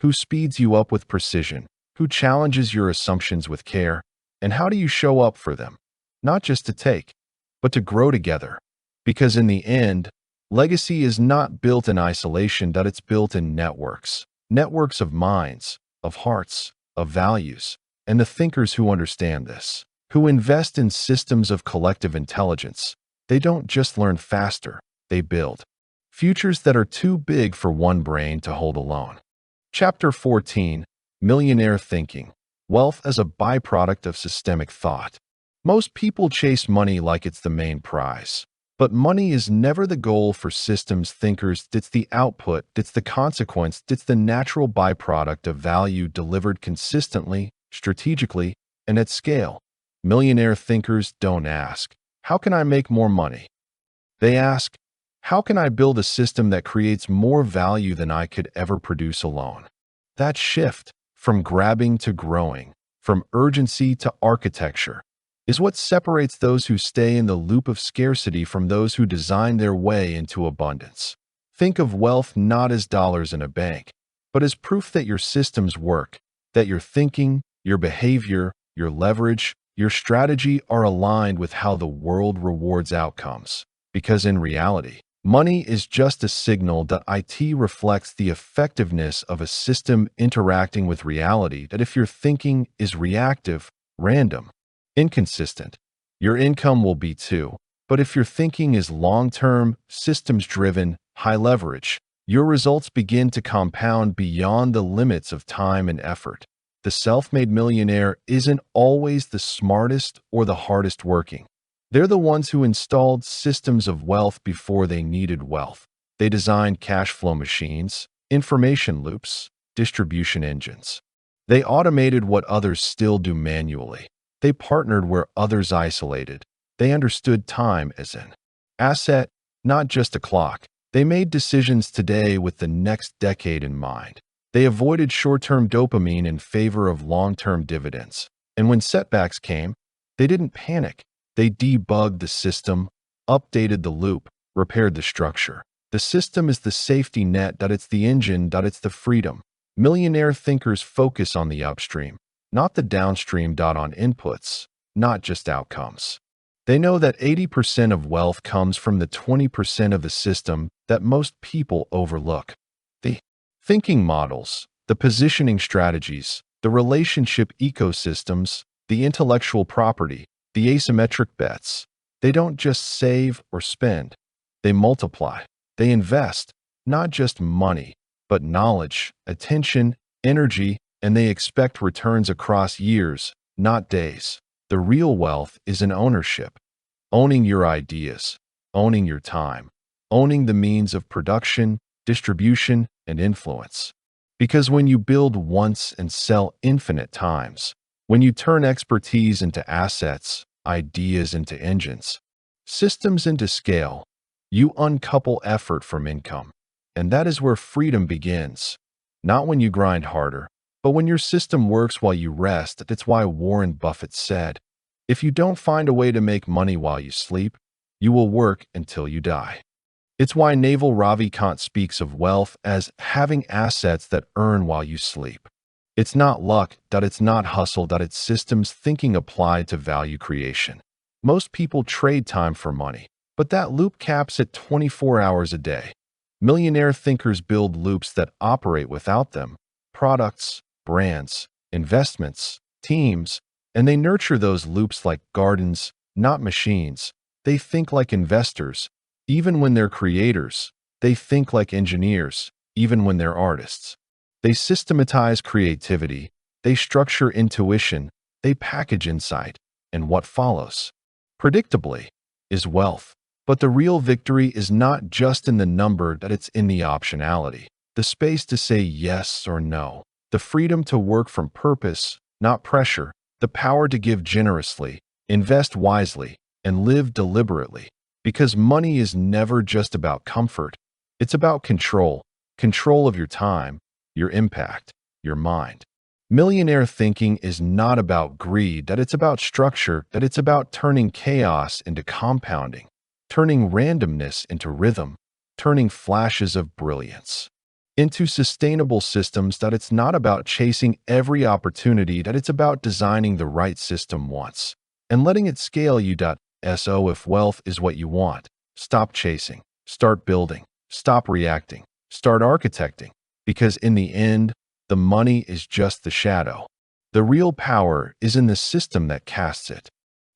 who speeds you up with precision, who challenges your assumptions with care, and how do you show up for them? Not just to take, but to grow together. Because in the end, legacy is not built in isolation, it's built in networks. Networks of minds, of hearts, of values, and the thinkers who understand this, who invest in systems of collective intelligence. They don't just learn faster, they build futures that are too big for one brain to hold alone. Chapter 14, Millionaire Thinking, Wealth as a Byproduct of Systemic Thought. Most people chase money like it's the main prize. But money is never the goal for systems thinkers. It's the output, it's the consequence, it's the natural byproduct of value delivered consistently, strategically, and at scale. Millionaire thinkers don't ask, how can I make more money? They ask, how can I build a system that creates more value than I could ever produce alone? That shift, from grabbing to growing, from urgency to architecture, is what separates those who stay in the loop of scarcity from those who design their way into abundance. Think of wealth not as dollars in a bank, but as proof that your systems work, that your thinking, your behavior, your leverage, your strategy are aligned with how the world rewards outcomes. Because in reality, money is just a signal that it reflects the effectiveness of a system interacting with reality. That if your thinking is reactive, random, inconsistent, your income will be too. But if your thinking is long-term, systems-driven, high leverage, your results begin to compound beyond the limits of time and effort. The self-made millionaire isn't always the smartest or the hardest working. They're the ones who installed systems of wealth before they needed wealth. They designed cash flow machines, information loops, distribution engines. They automated what others still do manually. They partnered where others isolated. They understood time as an asset, not just a clock. They made decisions today with the next decade in mind. They avoided short-term dopamine in favor of long-term dividends. And when setbacks came, they didn't panic. They debugged the system, updated the loop, repaired the structure. The system is the safety net, it's the engine, it's the freedom. Millionaire thinkers focus on the upstream, not the downstream. On inputs, not just outcomes. They know that 80% of wealth comes from the 20% of the system that most people overlook. The thinking models, the positioning strategies, the relationship ecosystems, the intellectual property, the asymmetric bets. They don't just save or spend. They multiply. They invest, not just money, but knowledge, attention, energy, and they expect returns across years, not days. The real wealth is in ownership. Owning your ideas, owning your time, owning the means of production, distribution, and influence. Because when you build once and sell infinite times, when you turn expertise into assets, ideas into engines, systems into scale, you uncouple effort from income. And that is where freedom begins. Not when you grind harder, but when your system works while you rest. That's why Warren Buffett said, if you don't find a way to make money while you sleep, you will work until you die. It's why Naval Ravikant speaks of wealth as having assets that earn while you sleep. It's not luck, it's not hustle, it's systems thinking applied to value creation. Most people trade time for money, but that loop caps at 24 hours a day. Millionaire thinkers build loops that operate without them: products, brands, investments, teams, and they nurture those loops like gardens, not machines. They think like investors, even when they're creators. They think like engineers, even when they're artists. They systematize creativity, they structure intuition, they package insight, and what follows, predictably, is wealth. But the real victory is not just in the number, it's in the optionality, the space to say yes or no, the freedom to work from purpose, not pressure, the power to give generously, invest wisely, and live deliberately. Because money is never just about comfort. It's about control of your time, your impact, your mind. Millionaire thinking is not about greed, it's about structure, it's about turning chaos into compounding, turning randomness into rhythm, turning flashes of brilliance into sustainable systems. It's not about chasing every opportunity, it's about designing the right system once and letting it scale you. So if wealth is what you want, stop chasing, start building, stop reacting, start architecting, because in the end, the money is just the shadow. The real power is in the system that casts it.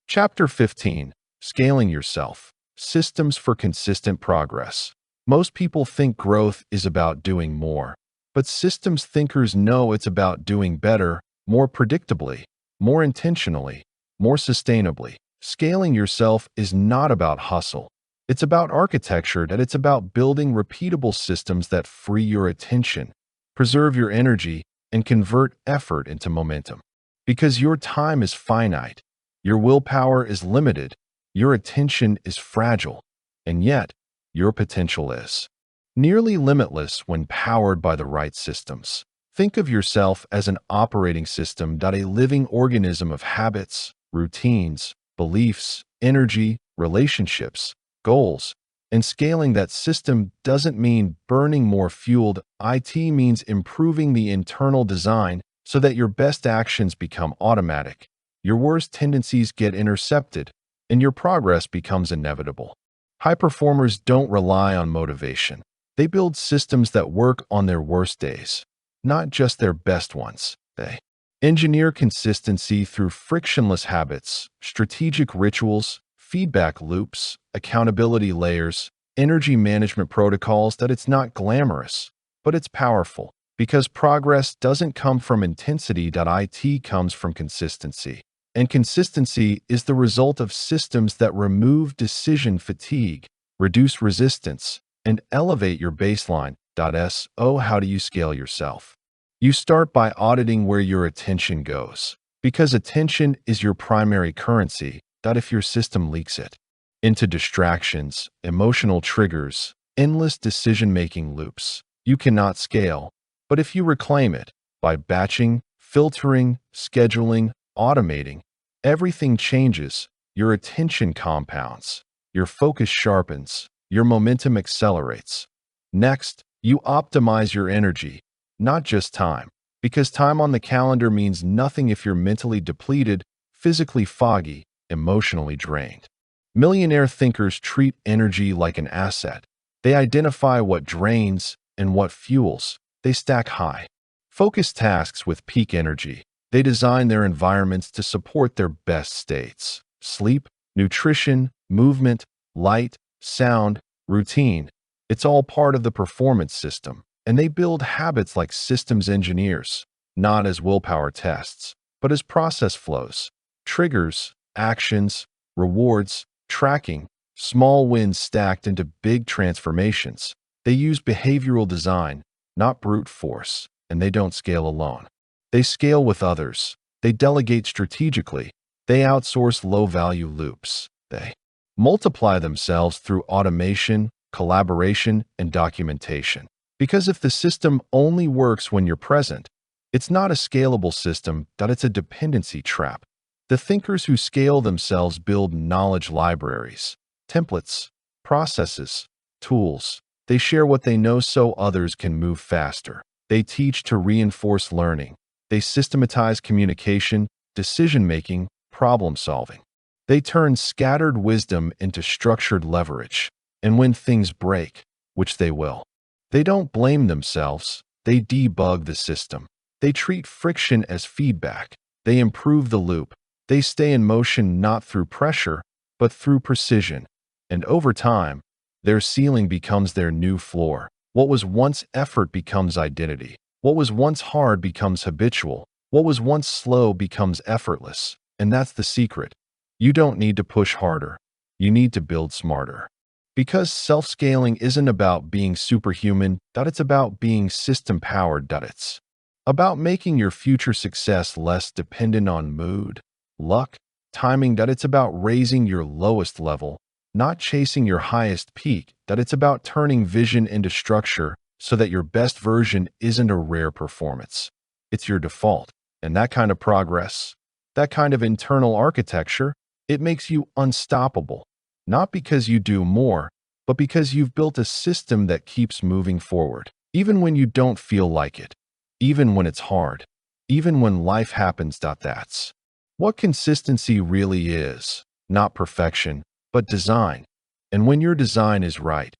Chapter 15, Scaling Yourself, Systems for Consistent Progress. Most people think growth is about doing more, but systems thinkers know it's about doing better, more predictably, more intentionally, more sustainably. Scaling yourself is not about hustle. It's about architecture, it's about building repeatable systems that free your attention, preserve your energy, and convert effort into momentum. Because your time is finite, your willpower is limited, your attention is fragile, and yet your potential is nearly limitless when powered by the right systems. Think of yourself as an operating system, a living organism of habits, routines, beliefs, energy, relationships, goals. And scaling that system doesn't mean burning more fuel. It means improving the internal design so that your best actions become automatic, your worst tendencies get intercepted, and your progress becomes inevitable. High performers don't rely on motivation. They build systems that work on their worst days, not just their best ones. They engineer consistency through frictionless habits, strategic rituals, feedback loops, accountability layers, energy management protocols. It's not glamorous, but it's powerful, because progress doesn't come from intensity. It comes from consistency. And consistency is the result of systems that remove decision fatigue, reduce resistance, and elevate your baseline. So how do you scale yourself? You start by auditing where your attention goes, because attention is your primary currency. If your system leaks it into distractions, emotional triggers, endless decision-making loops, you cannot scale. But if you reclaim it by batching, filtering, scheduling, automating, everything changes. Your attention compounds, your focus sharpens, your momentum accelerates. Next, you optimize your energy, not just time, because time on the calendar means nothing if you're mentally depleted, physically foggy, emotionally drained. Millionaire thinkers treat energy like an asset. They identify what drains and what fuels. They stack high focus tasks with peak energy. They design their environments to support their best states: sleep, nutrition, movement, light, sound, routine. It's all part of the performance system. And they build habits like systems engineers, not as willpower tests, but as process flows, triggers, actions, rewards, tracking, small wins stacked into big transformations. They use behavioral design, not brute force, and they don't scale alone. They scale with others. They delegate strategically. They outsource low-value loops. They multiply themselves through automation, collaboration, and documentation. Because if the system only works when you're present, it's not a scalable system, it's a dependency trap. The thinkers who scale themselves build knowledge libraries, templates, processes, tools. They share what they know so others can move faster. They teach to reinforce learning. They systematize communication, decision-making, problem-solving. They turn scattered wisdom into structured leverage. And when things break, which they will, they don't blame themselves. They debug the system. They treat friction as feedback. They improve the loop. They stay in motion not through pressure, but through precision. And over time, their ceiling becomes their new floor. What was once effort becomes identity. What was once hard becomes habitual. What was once slow becomes effortless. And that's the secret. You don't need to push harder. You need to build smarter. Because self-scaling isn't about being superhuman, it's about being system-powered. It's about making your future success less dependent on mood, luck, timing. It's about raising your lowest level, not chasing your highest peak. It's about turning vision into structure so that your best version isn't a rare performance. It's your default. And that kind of progress, that kind of internal architecture, it makes you unstoppable. Not because you do more, but because you've built a system that keeps moving forward, even when you don't feel like it, even when it's hard, even when life happens. That's what consistency really is, not perfection, but design. And when your design is right,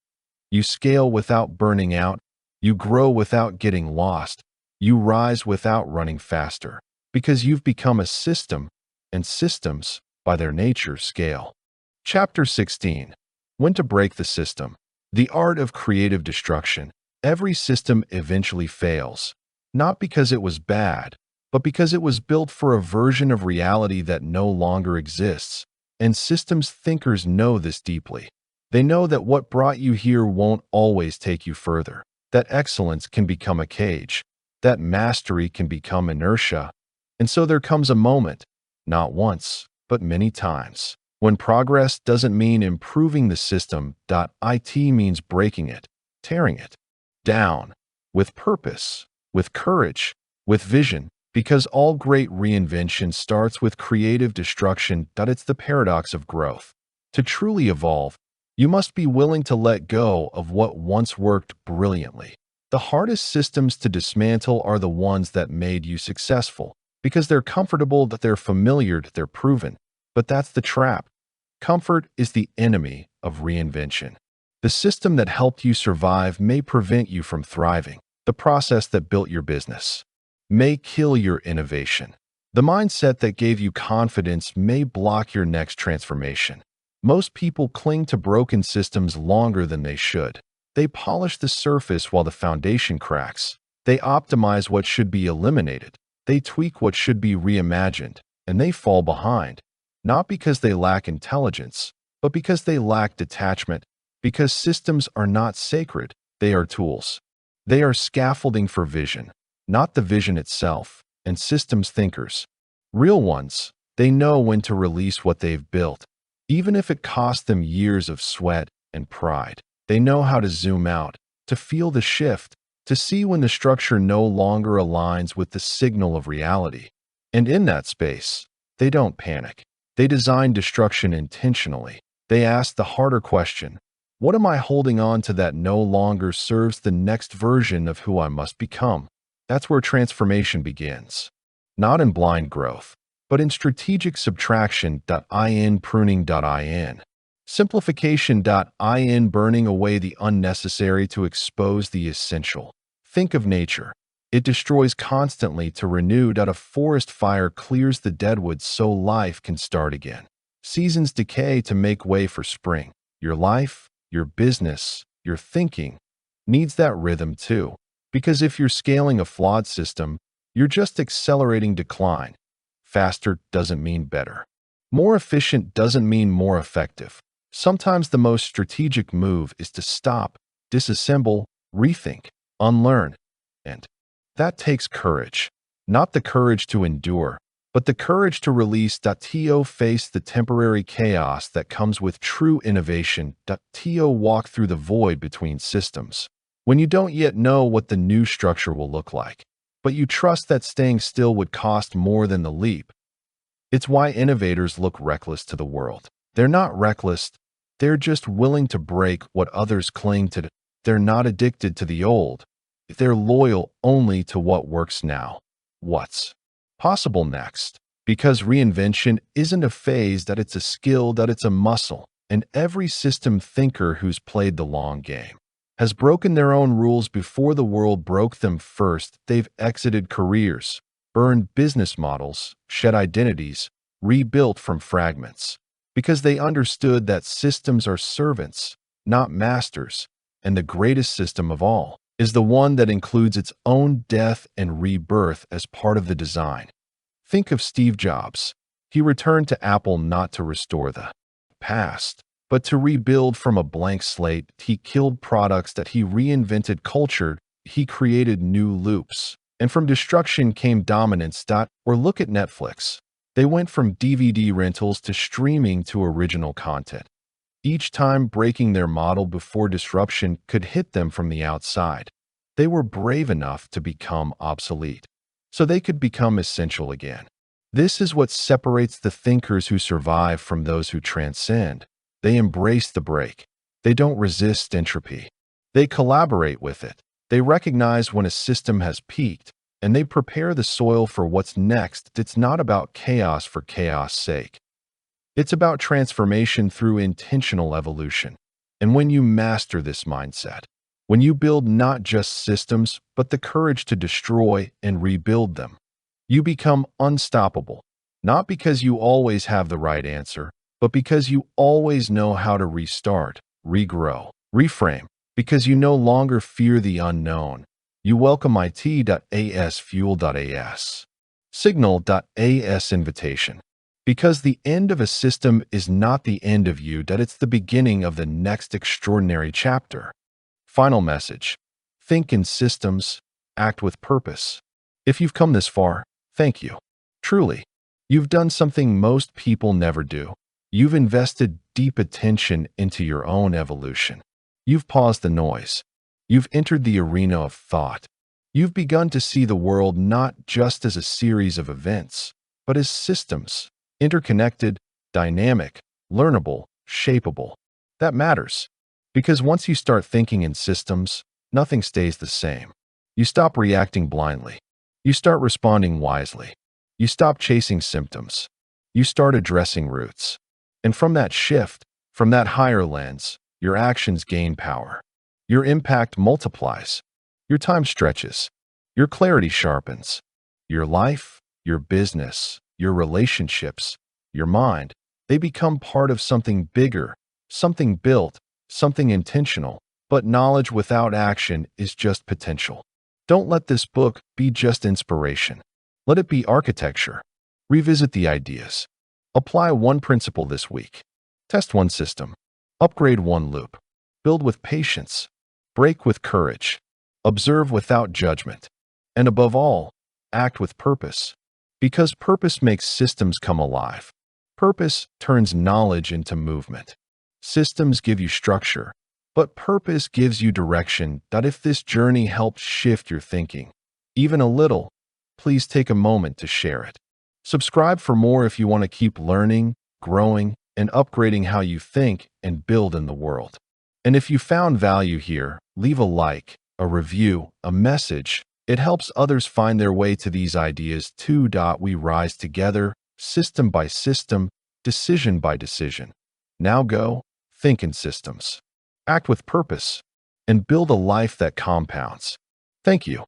you scale without burning out, you grow without getting lost, you rise without running faster, because you've become a system, and systems, by their nature, scale. Chapter 16. When to break the system. The art of creative destruction. Every system eventually fails, not because it was bad, but because it was built for a version of reality that no longer exists. And systems thinkers know this deeply. They know that what brought you here won't always take you further, that excellence can become a cage, that mastery can become inertia. And so there comes a moment, not once, but many times, when progress doesn't mean improving the system. It means breaking it, tearing it down, with purpose, with courage, with vision, because all great reinvention starts with creative destruction. It's the paradox of growth. To truly evolve, you must be willing to let go of what once worked brilliantly. The hardest systems to dismantle are the ones that made you successful, because they're comfortable, they're familiar, they're proven. But that's the trap. Comfort is the enemy of reinvention. The system that helped you survive may prevent you from thriving. The process that built your business may kill your innovation. The mindset that gave you confidence may block your next transformation. Most people cling to broken systems longer than they should. They polish the surface while the foundation cracks. They optimize what should be eliminated. They tweak what should be reimagined, and they fall behind. Not because they lack intelligence, but because they lack detachment. Because systems are not sacred, they are tools. They are scaffolding for vision, not the vision itself. And systems thinkers, real ones, they know when to release what they've built, even if it costs them years of sweat and pride. They know how to zoom out, to feel the shift, to see when the structure no longer aligns with the signal of reality. And in that space, they don't panic. They design destruction intentionally. They ask the harder question, what am I holding on to that no longer serves the next version of who I must become? That's where transformation begins. Not in blind growth, but in strategic subtraction. Pruning. Simplification. Burning away the unnecessary to expose the essential. Think of nature. It destroys constantly to renew. A forest fire clears the deadwood so life can start again. Seasons decay to make way for spring. Your life, your business, your thinking needs that rhythm too. Because if you're scaling a flawed system, you're just accelerating decline. Faster doesn't mean better. More efficient doesn't mean more effective. Sometimes the most strategic move is to stop, disassemble, rethink, unlearn. And that takes courage. Not the courage to endure, but the courage to release. Face the temporary chaos that comes with true innovation. Walk through the void between systems. When you don't yet know what the new structure will look like, but you trust that staying still would cost more than the leap. It's why innovators look reckless to the world. They're not reckless, they're just willing to break what others cling to. They're not addicted to the old. They're loyal only to what works now. What's possible next? Because reinvention isn't a phase, that it's a skill, that it's a muscle. And every system thinker who's played the long game has broken their own rules before the world broke them first. They've exited careers, burned business models, shed identities, rebuilt from fragments, because they understood that systems are servants, not masters, and the greatest system of all is the one that includes its own death and rebirth as part of the design. Think of Steve Jobs. He returned to Apple not to restore the past, but to rebuild from a blank slate. He killed products, that he reinvented culture, he created new loops. And from destruction came dominance. Or look at Netflix. They went from DVD rentals to streaming to original content, each time breaking their model before disruption could hit them from the outside. They were brave enough to become obsolete, so they could become essential again. This is what separates the thinkers who survive from those who transcend. They embrace the break. They don't resist entropy. They collaborate with it. They recognize when a system has peaked, and they prepare the soil for what's next. It's not about chaos for chaos' sake. It's about transformation through intentional evolution. And when you master this mindset, when you build not just systems, but the courage to destroy and rebuild them, you become unstoppable, not because you always have the right answer, but because you always know how to restart, regrow, reframe, because you no longer fear the unknown. You welcome it.as fuel.as, signal.as invitation. Because the end of a system is not the end of you, that it's the beginning of the next extraordinary chapter. Final message. Think in systems, act with purpose. If you've come this far, thank you. Truly, you've done something most people never do. You've invested deep attention into your own evolution. You've paused the noise. You've entered the arena of thought. You've begun to see the world not just as a series of events, but as systems, interconnected, dynamic, learnable, shapeable. That matters, because once you start thinking in systems, nothing stays the same. You stop reacting blindly. You start responding wisely. You stop chasing symptoms. You start addressing roots. And from that shift, from that higher lens, your actions gain power. Your impact multiplies. Your time stretches. Your clarity sharpens. Your life, your business, your relationships, your mind, they become part of something bigger, something built, something intentional. But knowledge without action is just potential. Don't let this book be just inspiration. Let it be architecture. Revisit the ideas. Apply one principle this week. Test one system. Upgrade one loop. Build with patience. Break with courage. Observe without judgment. And above all, act with purpose. Because purpose makes systems come alive. Purpose turns knowledge into movement. Systems give you structure, but purpose gives you direction. That if this journey helped shift your thinking, even a little, please take a moment to share it. Subscribe for more if you want to keep learning, growing, and upgrading how you think and build in the world. And if you found value here, leave a like, a review, a message. It helps others find their way to these ideas too. We rise together, system by system, decision by decision. Now go, think in systems, act with purpose, and build a life that compounds. Thank you.